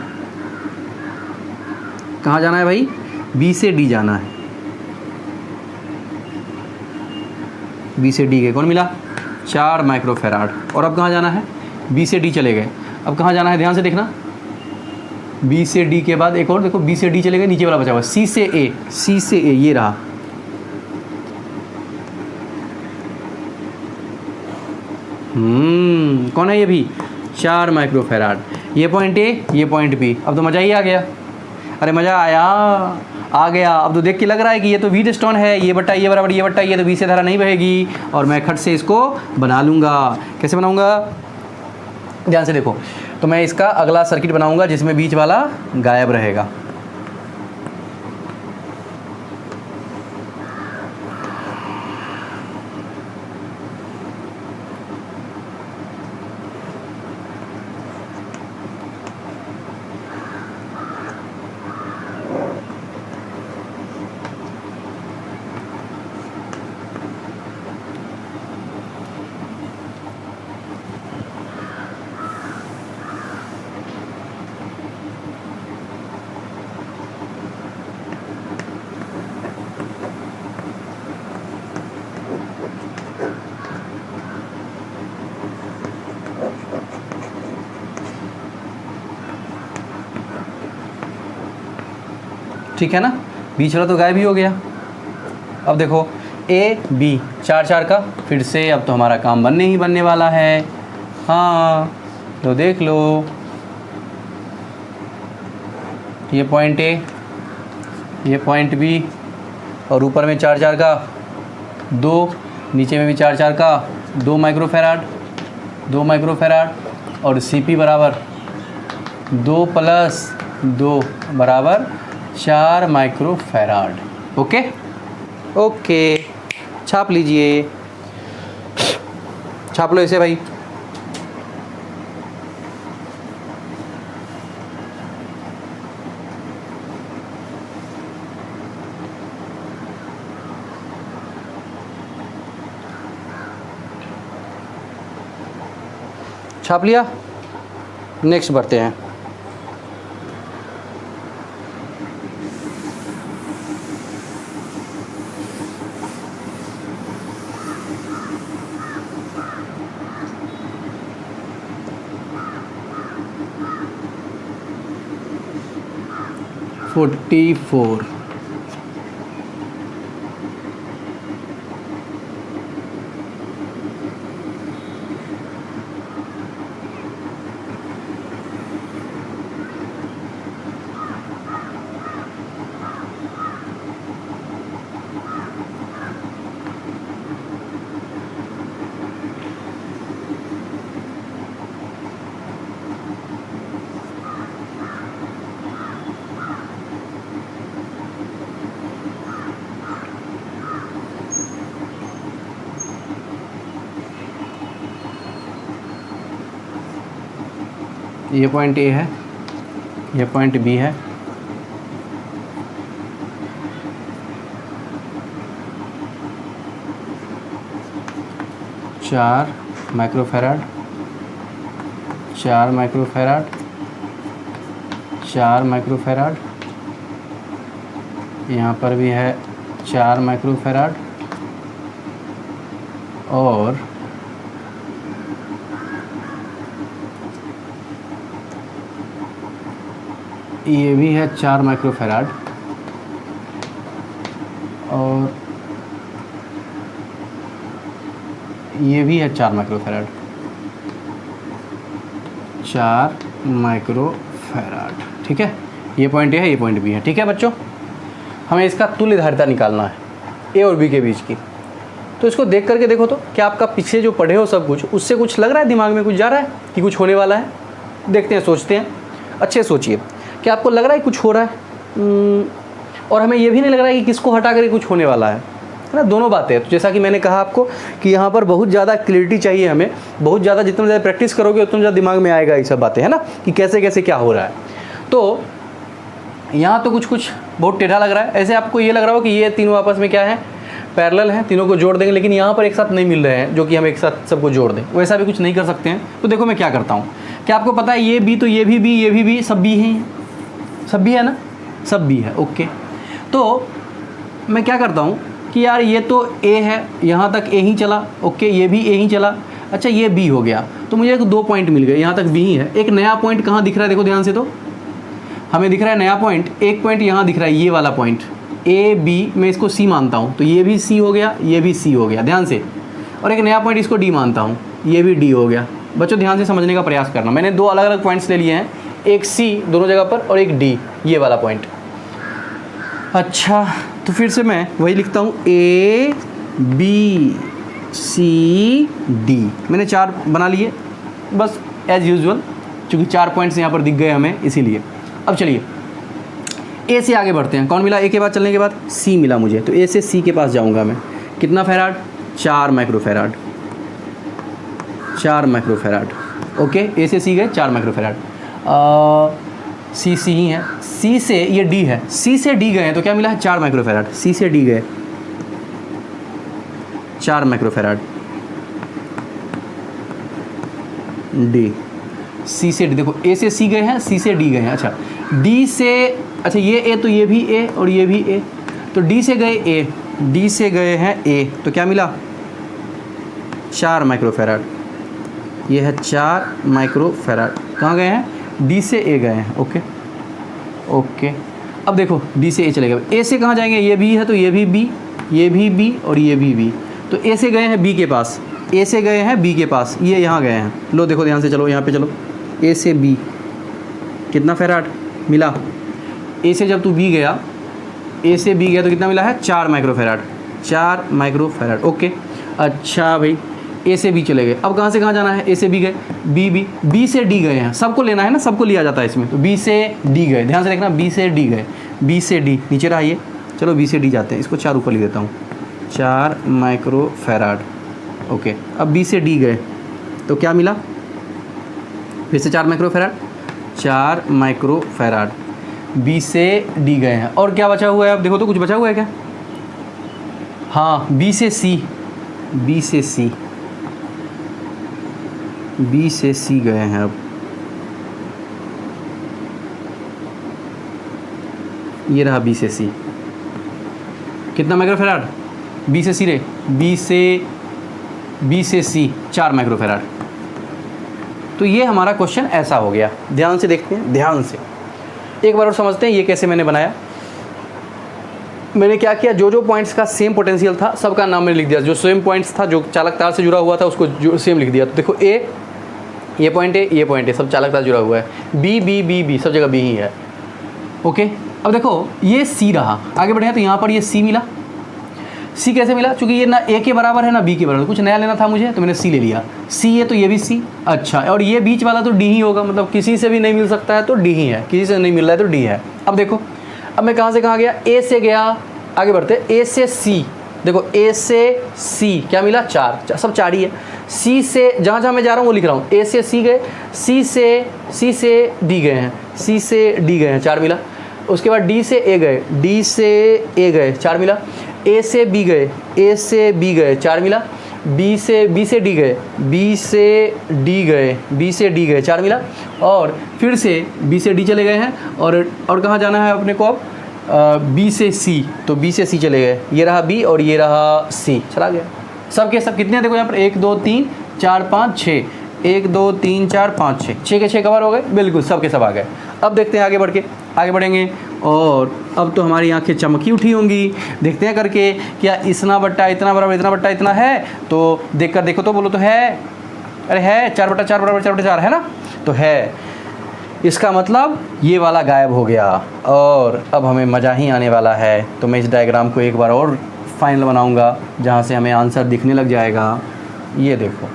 [SPEAKER 1] कहाँ जाना है भाई, B से D जाना है, B से D गए, कौन मिला 4 माइक्रोफैराड। और अब कहाँ जाना है, B से D चले गए, अब कहाँ जाना है ध्यान से देखना, B से D के बाद एक और देखो, B से D चले गए, नीचे वाला बचा हुआ C से A, C से A ये रहा, कौन है ये भी 4 माइक्रोफैराड। ये पॉइंट A, ये पॉइंट B। अब तो मज़ा ही आ गया, अरे मज़ा आया, आ गया। अब तो देख के लग रहा है कि ये तो व्हीट स्टोन है, ये बट्टा ये बराबर ये बट्टा ये, तो B से धारा नहीं बहेगी और मैं खट से इसको बना लूँगा। कैसे बनाऊँगा, ध्यान से देखो। तो मैं इसका अगला सर्किट बनाऊँगा जिसमें बीच वाला गायब रहेगा। ठीक है ना, बीच वाला तो गायब ही हो गया। अब देखो A B 4 4 का, फिर से अब तो हमारा काम बनने ही बनने वाला है। हाँ तो देख लो, ये पॉइंट A, ये पॉइंट B, और ऊपर में 4 4 का 2, नीचे में भी 4 4 का 2 माइक्रोफैराड, 2 माइक्रोफैराड, और CP बराबर 2 + 2 बराबर 4 माइक्रोफैराड। ओके ओके, छाप लीजिए, छाप लो इसे भाई। छाप लिया, नेक्स्ट बढ़ते हैं। $44। ये पॉइंट A है, ये पॉइंट B है, चार माइक्रोफैराड, 4 माइक्रोफैराड, 4 माइक्रोफैराड, यहाँ पर भी है 4 माइक्रोफैराड, और ये भी है 4 माइक्रोफैराड, और ये भी है 4 माइक्रोफैराड, 4 माइक्रोफैराड। ठीक है, ये पॉइंट A है, ये पॉइंट B है। ठीक है बच्चों, हमें इसका तुल्य धारिता निकालना है A और B के बीच की। तो इसको देख करके देखो तो क्या आपका पीछे जो पढ़े हो सब कुछ, उससे कुछ लग रहा है, दिमाग में कुछ जा रहा है कि कुछ होने वाला है? देखते हैं, सोचते हैं, अच्छे सोचिए। क्या आपको लग रहा है कुछ हो रहा है? और हमें ये भी नहीं लग रहा है कि किसको हटा कर कुछ होने वाला है। है ना, दोनों बातें हैं। तो जैसा कि मैंने कहा आपको कि यहाँ पर बहुत ज़्यादा क्लियरिटी चाहिए हमें, बहुत ज़्यादा, जितना ज़्यादा प्रैक्टिस करोगे उतना ज़्यादा दिमाग में आएगा ये सब बातें, है ना, कि कैसे कैसे क्या हो रहा है। तो यहाँ तो कुछ बहुत टेढ़ा लग रहा है, ऐसे आपको ये लग रहा हो कि ये तीनों आपस में क्या है, पैरेलल हैं, तीनों को जोड़ देंगे, लेकिन यहाँ पर एक साथ नहीं मिल रहे हैं जो कि हम एक साथ सबको जोड़ दें, वैसा भी कुछ नहीं कर सकते हैं। तो देखो मैं क्या करता हूँ, क्या आपको पता है ये बी, तो ये भी बी, ये भी बी, सब बी हैं, सब भी है ना, सब बी है, ओके। तो मैं क्या करता हूँ कि यार ये तो ए है, यहाँ तक ए ही चला, ओके, ये भी ए ही चला, अच्छा ये बी हो गया, तो मुझे एक 2 पॉइंट मिल गए, यहाँ तक बी ही है। एक नया पॉइंट कहाँ दिख रहा है, देखो ध्यान से, तो हमें दिख रहा है नया पॉइंट, एक पॉइंट यहाँ दिख रहा है, ये वाला पॉइंट ए बी, मैं इसको सी मानता हूँ, तो ये भी सी हो गया, ये भी सी हो गया, ध्यान से। और एक नया पॉइंट इसको डी मानता हूँ, ये भी डी हो गया। बच्चों ध्यान से समझने का प्रयास करना, मैंने 2 अलग अलग पॉइंट्स ले लिए हैं, एक सी दोनों जगह पर और एक डी, ये वाला पॉइंट। अच्छा, तो फिर से मैं वही लिखता हूँ, ए बी सी डी, मैंने 4 बना लिए बस एज यूजुअल, क्योंकि 4 पॉइंट्स यहाँ पर दिख गए हमें, इसीलिए। अब चलिए ए से आगे बढ़ते हैं। कौन मिला, ए के बाद चलने के बाद सी मिला मुझे, तो ए से सी के पास जाऊँगा मैं। कितना फेराड, 4 माइक्रोफेराड, 4 माइक्रोफेराड, ओके। ए से सी गए 4 माइक्रोफेराड, सी सी ही है, सी से ये डी है, सी से डी गए हैं, तो क्या मिला है, 4 माइक्रोफेराड, सी से डी गए 4 माइक्रोफेराड, डी, सी से डी, देखो ए से सी गए हैं, सी से डी गए हैं, अच्छा डी से, अच्छा ये ए, तो ये भी ए और ये भी ए, तो डी से गए ए, डी से गए हैं ए, तो क्या मिला, 4 माइक्रोफेराड, ये है 4 माइक्रोफेराड। कहाँ गए हैं, डी से ए गए हैं, ओके ओके। अब देखो डी से ए चले गए, ए से कहाँ जाएंगे, ये बी है, तो ये भी बी, ये भी बी और ये भी बी, तो ए से गए हैं बी के पास, ए से गए हैं बी के पास, ये यहाँ गए हैं। लो देखो ध्यान से, चलो यहाँ पे चलो, ए से बी कितना फेराड मिला, ए से जब तू बी गया, ए से बी गया तो कितना मिला है, 4 माइक्रोफेराड, 4 माइक्रोफेराड, ओके। अच्छा भाई ए से बी चले गए, अब कहाँ से कहाँ जाना है, ए से बी गए, बी से डी गए हैं, सबको लेना है ना, सबको लिया जाता है इसमें, तो बी से डी गए, ध्यान से देखना, बी से डी गए, बी से डी नीचे रहा ये, चलो बी से डी जाते हैं, इसको 4 ऊपर लिख देता हूँ, 4 माइक्रोफेराड, ओके। अब बी से डी गए तो क्या मिला, फिर से 4 माइक्रोफेराड, 4 माइक्रोफेराड, बी से डी गए हैं, और क्या बचा हुआ है, अब देखो तो कुछ बचा हुआ है क्या, हाँ बी से सी, बी से सी, बी से सी गए हैं। अब ये रहा बी से सी, कितना माइक्रोफेराड, बी से सी रे, बी से सी 4 माइक्रोफेराड। तो ये हमारा क्वेश्चन ऐसा हो गया। ध्यान से देखते हैं, ध्यान से एक बार और समझते हैं ये कैसे मैंने बनाया। मैंने क्या किया, जो जो पॉइंट्स का सेम पोटेंशियल था सबका नाम मैंने लिख दिया, जो सेम पॉइंट्स था, जो चालक तार से जुड़ा हुआ था उसको जो सेम लिख दिया। तो देखो ए, ये पॉइंट है, ये पॉइंट है, सब चालक तार जुड़ा हुआ है, बी बी बी बी सब जगह बी ही है, ओके। अब देखो ये सी रहा, आगे बढ़े तो यहाँ पर ये सी मिला, सी कैसे मिला, क्योंकि ये ना ए के बराबर है ना बी के बराबर, कुछ नया लेना था मुझे तो मैंने सी ले लिया, सी है तो ये भी सी, अच्छा, और ये बीच वाला तो डी ही होगा, मतलब किसी से भी नहीं मिल सकता है तो डी ही है, किसी से नहीं मिल रहा है तो डी है। अब देखो, अब मैं कहाँ से कहाँ गया, ए से गया, आगे बढ़ते, ए से सी, देखो ए से सी क्या मिला, 4, सब 4 ही है। सी से जहाँ जहाँ मैं जा रहा हूँ वो लिख रहा हूँ, ए से सी गए, सी से डी गए हैं, सी से डी गए हैं, 4 मिला। उसके बाद डी से ए गए, डी से ए गए, 4 मिला। ए से बी गए, ए से बी गए, 4 मिला। बी से डी गए, बी से डी गए, बी से डी गए, 4 मिला। और फिर से बी से डी चले गए हैं, और कहाँ जाना है अपने को अब, बी से सी, तो बी से सी चले गए, ये रहा बी और ये रहा सी, चला गया। सब के सब कितने देखो यहाँ पर, 1 2 3 4 5 6, 1 2 3 4 5 6, 6 के 6 कवर हो गए, बिल्कुल सब के सब आ गए। अब देखते हैं आगे बढ़ के, आगे बढ़ेंगे, और अब तो हमारी आंखें चमकी उठी होंगी, देखते हैं करके क्या इतना बट्टा इतना बराबर इतना बट्टा इतना है, तो देख कर देखो तो बोलो तो है, अरे है 4 बट्टा 4 बराबर 4 बट्टा 4 है ना, तो है। इसका मतलब ये वाला गायब हो गया, और अब हमें मज़ा ही आने वाला है। तो मैं इस डायग्राम को एक बार और फाइनल बनाऊंगा जहाँ से हमें आंसर दिखने लग जाएगा। ये देखो,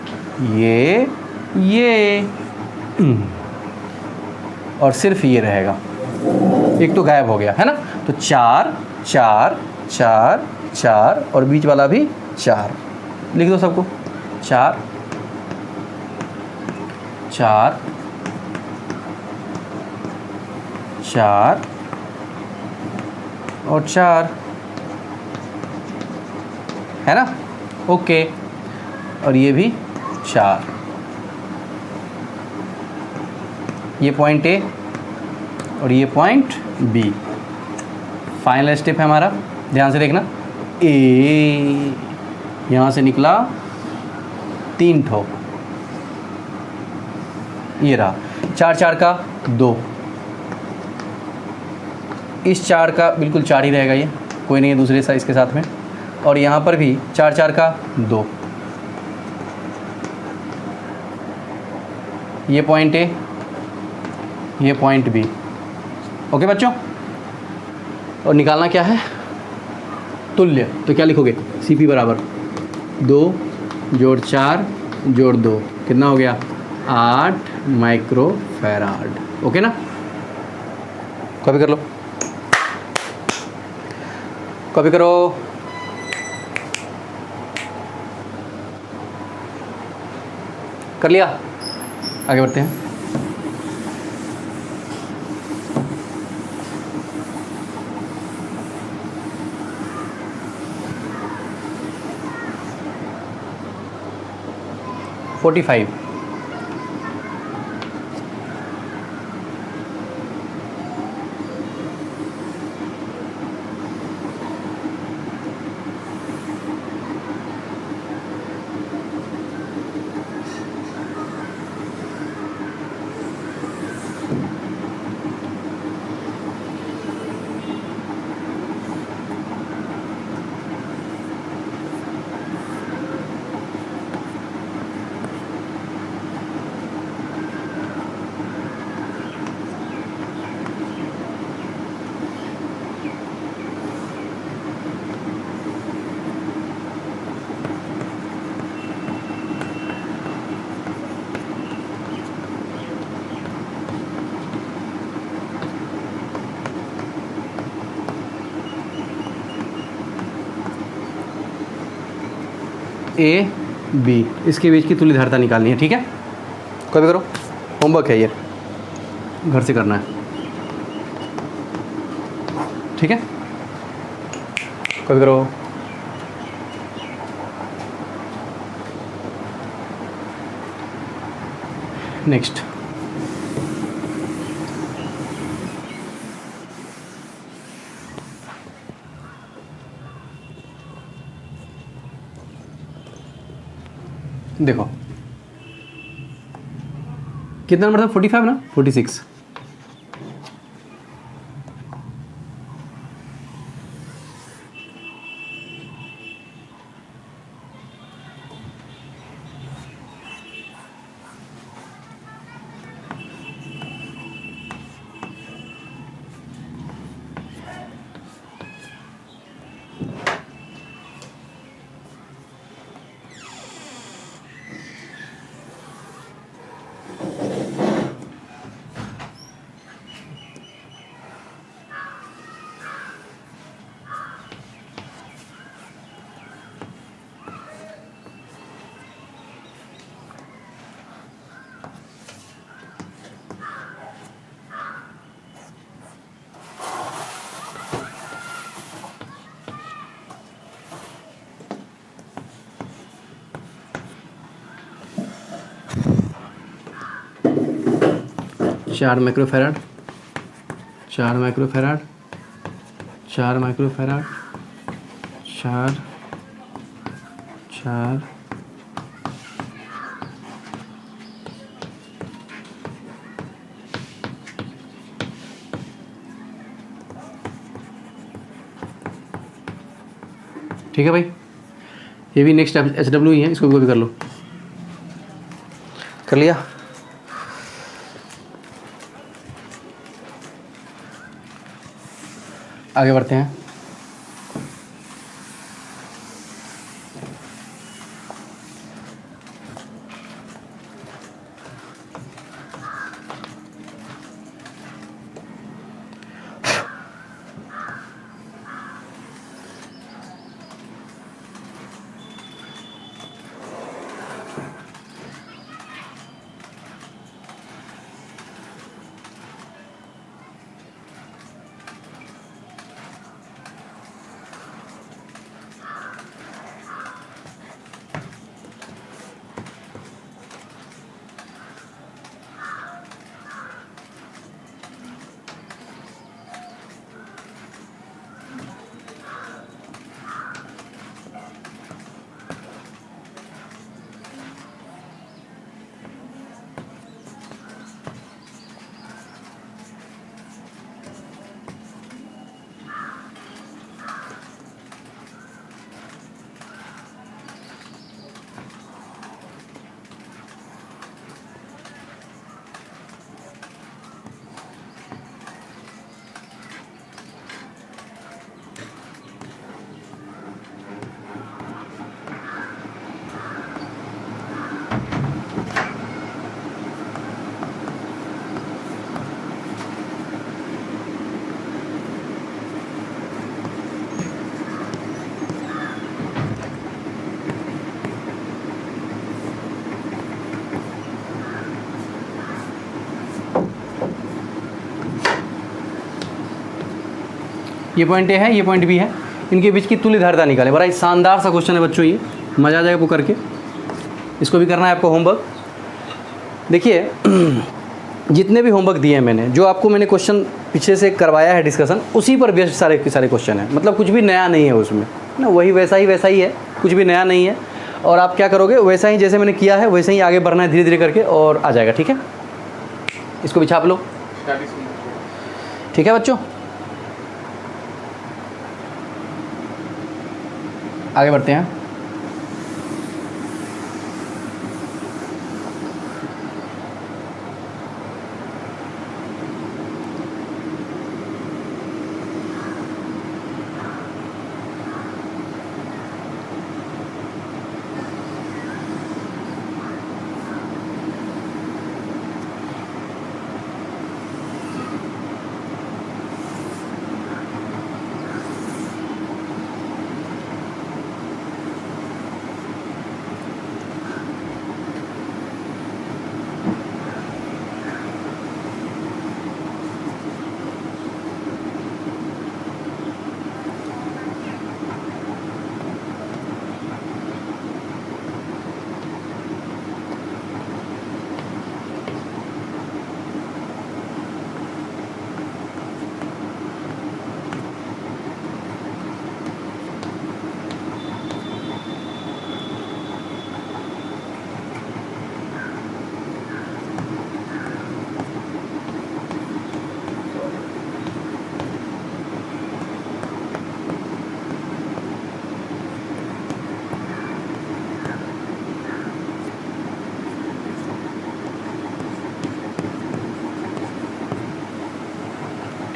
[SPEAKER 1] ये और सिर्फ ये रहेगा, एक तो गायब हो गया है ना। तो 4 4 4 4 और बीच वाला भी 4, लिख दो सबको। 4 4 4 और 4, है ना? ओके, और ये भी 4। ये पॉइंट ए और ये पॉइंट बी। फाइनल स्टेप है हमारा, ध्यान से देखना। ए यहाँ से निकला 3 ठो, ये रहा 4 4 का 2, इस 4 का बिल्कुल 4 ही रहेगा, ये कोई नहीं है दूसरे साइज के साथ में। और यहाँ पर भी 4 4 का 2, ये पॉइंट ए, ये पॉइंट बी। ओके बच्चों, और निकालना क्या है? तुल्य। तो क्या लिखोगे? CP बराबर 2 जोड़ 4 जोड़ 2, कितना हो गया? 8 माइक्रोफैराड। ओके ना? कॉपी कर लो, कॉपी करो। कर लिया? आगे बढ़ते हैं। $45। ए बी, इसके बीच की तुल्य धारिता निकालनी है, ठीक है? कॉपी करो, होमवर्क है ये, घर से करना है, ठीक है? कॉपी करो। नेक्स्ट, देखो कितना नंबर था? 45 ना? 46। चार माइक्रोफैराड, 4 माइक्रोफैराड, 4 माइक्रोफैराड, 4 4 ठीक है भाई, ये भी नेक्स्ट SW ही है, इसको भी कॉपी कर लो। कर लिया? आगे बढ़ते हैं। ये पॉइंट ए है, ये पॉइंट बी है, इनके बीच की तुल्य धारिता निकालें। बड़ा ही शानदार सा क्वेश्चन है बच्चों, ये मज़ा आ जाएगा आपको करके। इसको भी करना है आपको होमवर्क। देखिए जितने भी होमवर्क दिए हैं मैंने, जो आपको मैंने क्वेश्चन पीछे से करवाया है डिस्कशन, उसी पर बेस्ड सारे के सारे क्वेश्चन हैं। मतलब कुछ भी नया नहीं है उसमें ना, वही वैसा ही है, कुछ भी नया नहीं है। और आप क्या करोगे, वैसा ही जैसे मैंने किया है वैसे ही आगे बढ़ना है धीरे धीरे करके, और आ जाएगा। ठीक है, इसको भी छाप लो। ठीक है बच्चों, आगे बढ़ते हैं।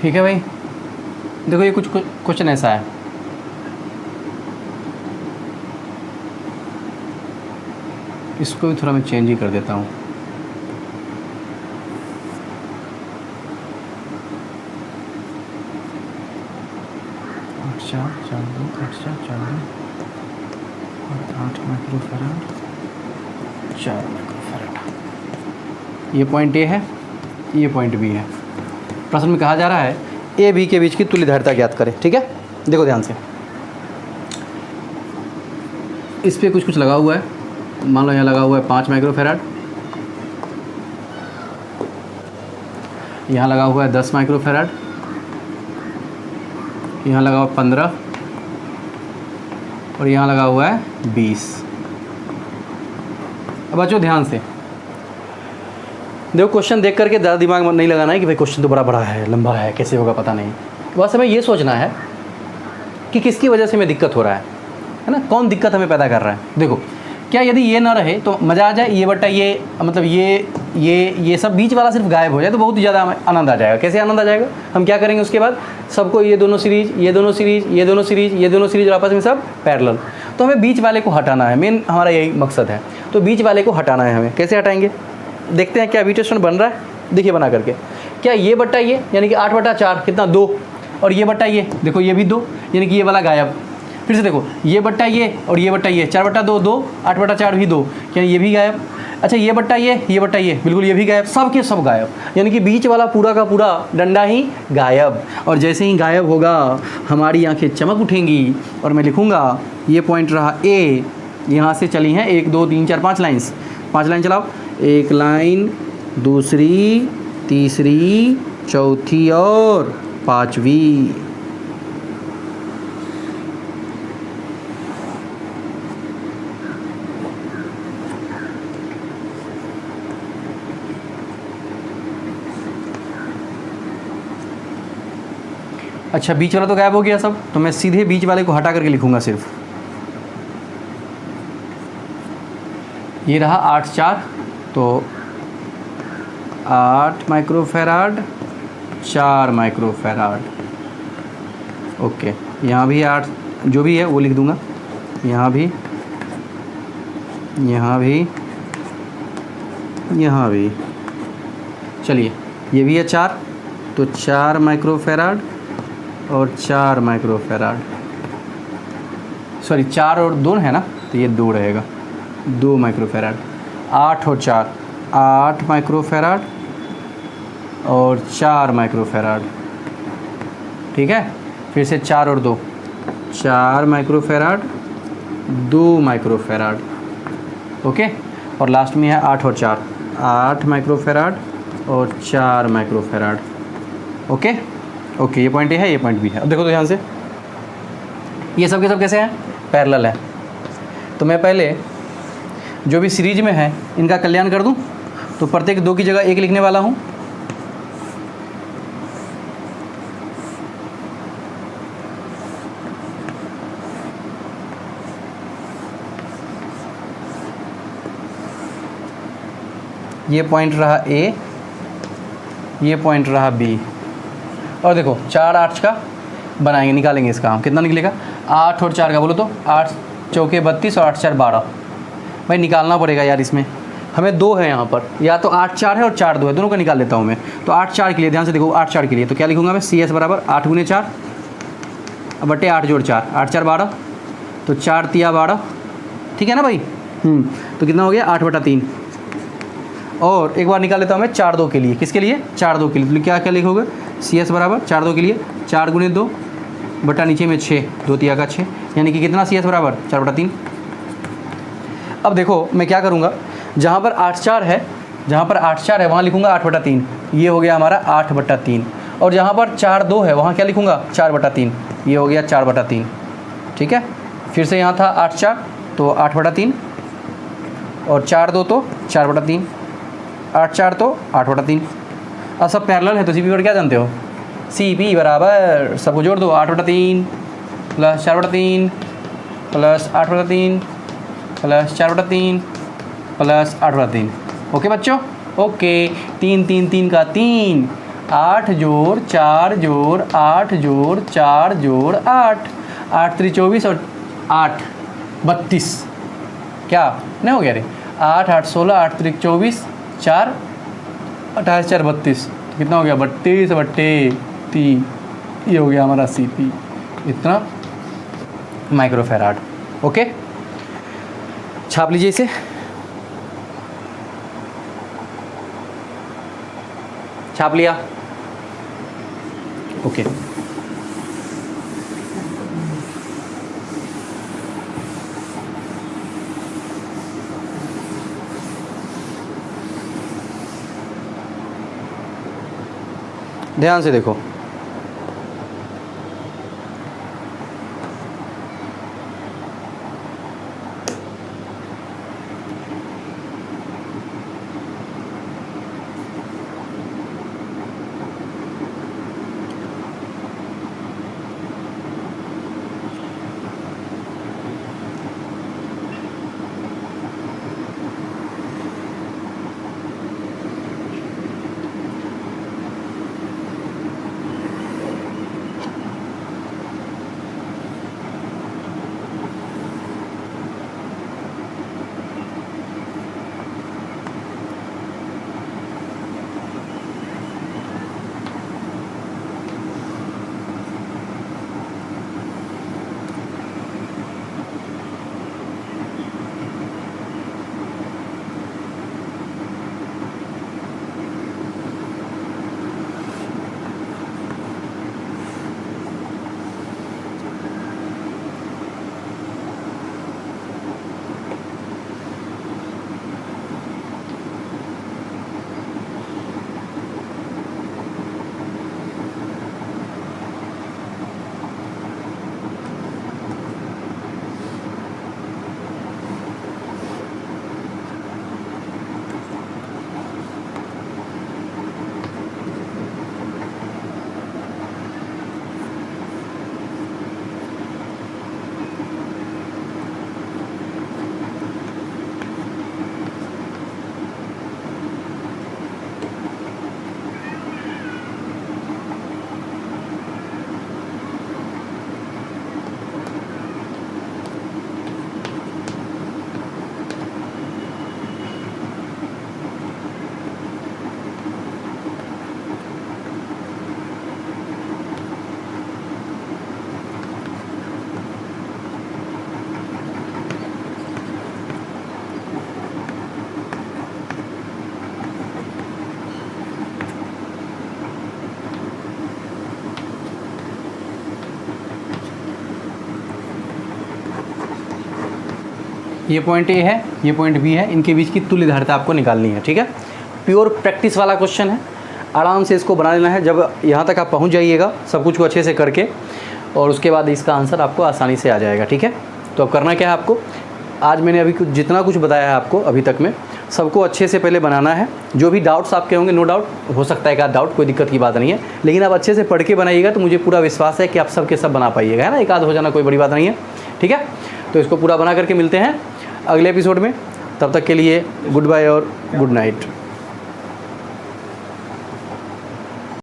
[SPEAKER 1] ठीक है भाई, देखो ये कुछ क्वेश्चन ऐसा है, इसको भी थोड़ा मैं चेंज ही कर देता हूँ। चार 8 माइक्रोफैराड, 4 माइक्रोफैराड। ये पॉइंट ए है, ये पॉइंट बी है। प्रश्न में कहा जा रहा है ए बी के बीच की तुल्य धारिता ज्ञात करें। ठीक है, देखो ध्यान से, इस पे कुछ लगा हुआ है। मान लो यहाँ लगा हुआ है 5 माइक्रोफैराड, यहाँ लगा हुआ है 10 माइक्रोफैराड, यहाँ लगा हुआ 15 और यहाँ लगा हुआ है 20। अब बच्चों ध्यान से देखो, क्वेश्चन देख करके ज़्यादा दिमाग में नहीं लगाना है कि भाई क्वेश्चन तो बड़ा बड़ा है, लंबा है, कैसे होगा पता नहीं। बस हमें ये सोचना है कि किसकी वजह से हमें दिक्कत हो रहा है ना, कौन दिक्कत हमें पैदा कर रहा है। देखो क्या यदि ये ना रहे तो मज़ा आ जाए, ये बटा ये, मतलब ये सब बीच वाला सिर्फ गायब हो जाए तो बहुत ही ज़्यादा आनंद आ जाएगा। कैसे आनंद आ जाएगा, हम क्या करेंगे उसके बाद, सबको ये दोनों सीरीज, ये दोनों सीरीज, ये दोनों सीरीज, ये दोनों सीरीज आपस में सब पैरेलल। तो हमें बीच वाले को हटाना है, मेन हमारा यही मकसद है। तो बीच वाले को हटाना है हमें। कैसे हटाएंगे, देखते हैं क्या विटेशन बन रहा है। देखिए बना करके, क्या ये बट्टा ये यानी कि 8/4 कितना 2, और ये बट्टा ये देखो ये भी 2 यानी कि ये वाला गायब। फिर से देखो ये बट्टा ये और ये बट्टा ये, 4/2 2, 8/4 भी 2 यानी ये भी गायब। अच्छा ये बट्टा ये बट्टा ये, बिल्कुल ये भी गायब, सब के सब गायब, यानी कि बीच वाला पूरा का पूरा डंडा ही गायब। और जैसे ही गायब होगा हमारी आंखें चमक उठेंगी और मैं लिखूँगा ये पॉइंट रहा ए। यहाँ से चली हैं 1 2 3 4 5 लाइन्स, 5 लाइन चलाओ, एक लाइन, दूसरी, तीसरी, चौथी और 5वीं। अच्छा बीच वाला तो गायब हो गया सब, तो मैं सीधे बीच वाले को हटा करके लिखूंगा सिर्फ। ये रहा 8/4, तो 8 माइक्रोफैराड, 4 माइक्रोफैराड। ओके, यहाँ भी 8 जो भी है वो लिख दूंगा, यहाँ भी, यहाँ भी, यहाँ भी। चलिए ये भी है 4, तो 4 माइक्रोफैराड और 4 माइक्रोफैराड, सॉरी 4 और 2 है ना, तो ये 2 रहेगा, 2 माइक्रोफैराड। 8 और 4, 8 माइक्रोफैराड और 4 माइक्रोफैराड। ठीक है, फिर से 4 और 2 4 माइक्रोफेराड, 2 माइक्रोफेराड। ओके, और लास्ट में है 8 और 4 8 माइक्रोफेराड और 4 माइक्रोफेराड। ओके ओके, ये पॉइंट है, ये पॉइंट भी है। अब देखो तो ध्यान से, ये सब के सब कैसे हैं, पैरेलल है। तो मैं पहले जो भी सीरीज में है इनका कल्याण कर दूं, तो प्रत्येक 2 की जगह 1 लिखने वाला हूं। ये पॉइंट रहा ए, ये पॉइंट रहा बी। और देखो 4 8 का बनाएंगे, निकालेंगे इसका हम, कितना निकलेगा 8 और 4 का बोलो तो 8 चौके 32 और 8 4 12। भाई निकालना पड़ेगा यार, इसमें हमें 2 है यहाँ पर, या तो 8 4 है और 4 2 है, दोनों का निकाल लेता हूँ मैं। तो 8 4 के लिए ध्यान से देखो, 8 4 के लिए तो क्या लिखूँगा मैं, CS बराबर 8 गुने 4 बटे 8 जोड़ 4 8 4 12, तो 4 तिया 12, ठीक है ना भाई। तो कितना हो गया 8 बटा 3। और एक बार निकाल लेता हूँ मैं 4 2 के लिए, किसके लिए 4 2 के लिए, तो क्या क्या लिखोगे CS बराबर 4 2 के लिए 4 गुने 2 बटा नीचे में 6 2 तिया का 6, यानी कि कितना CS बराबर 4 बटा 3। अब देखो मैं क्या करूँगा, जहाँ पर 8 4 है, जहाँ पर 8 4 है वहाँ लिखूँगा 8 बटा 3, ये हो गया हमारा 8 बटा 3। और जहाँ पर 4 2 है वहाँ क्या लिखूँगा 4 बटा 3, ये हो गया 4 बटा 3। ठीक है, फिर से यहाँ था 8 4 तो 8 बटा 3, और 4 2 तो 4 बटा 3, 8 4 तो 8 बटा 3। अब सब पैरेलल है तो CP पर क्या जानते हो, CP बराबर सबको जोड़ दो, 8 बटा 3 प्लस 4 बटा 3 प्लस 8 बटा 3 प्लस 4 बटा 3 प्लस 8 बटा 3। ओके बच्चों, ओके। 3 3 3 का 3, 8 जोड़ 4 जोड़ 8 जोड़ 4 जोड़ 8, 8 3 24 और 8 32, क्या नहीं हो गया रे, 8 8 16 8 3 24 4 28 4 32, तो कितना हो गया 32 बट्टे 3, ये हो गया हमारा CP, इतना माइक्रोफेराड। ओके, छाप लीजिए इसे, छाप लिया। ओके, ध्यान से देखो, ये पॉइंट ए है, ये पॉइंट बी है, इनके बीच की तुल्य धारिता आपको निकालनी है। ठीक है, प्योर प्रैक्टिस वाला क्वेश्चन है, आराम से इसको बना लेना है। जब यहाँ तक आप पहुँच जाइएगा सब कुछ को अच्छे से करके, और उसके बाद इसका आंसर आपको आसानी से आ जाएगा। ठीक है, तो अब करना क्या है आपको, आज मैंने अभी जितना कुछ बताया है आपको अभी तक में, सबको अच्छे से पहले बनाना है। जो भी डाउट्स आपके होंगे, नो डाउट हो सकता है एक आध डाउट, कोई दिक्कत की बात नहीं है, लेकिन आप अच्छे से पढ़ के बनाइएगा तो मुझे पूरा विश्वास है कि आप सब के सब बना पाइएगा, है ना। एक आध हो जाना कोई बड़ी बात नहीं है। ठीक है, तो इसको पूरा बना करके मिलते हैं अगले एपिसोड में। तब तक के लिए गुड बाय और गुड नाइट।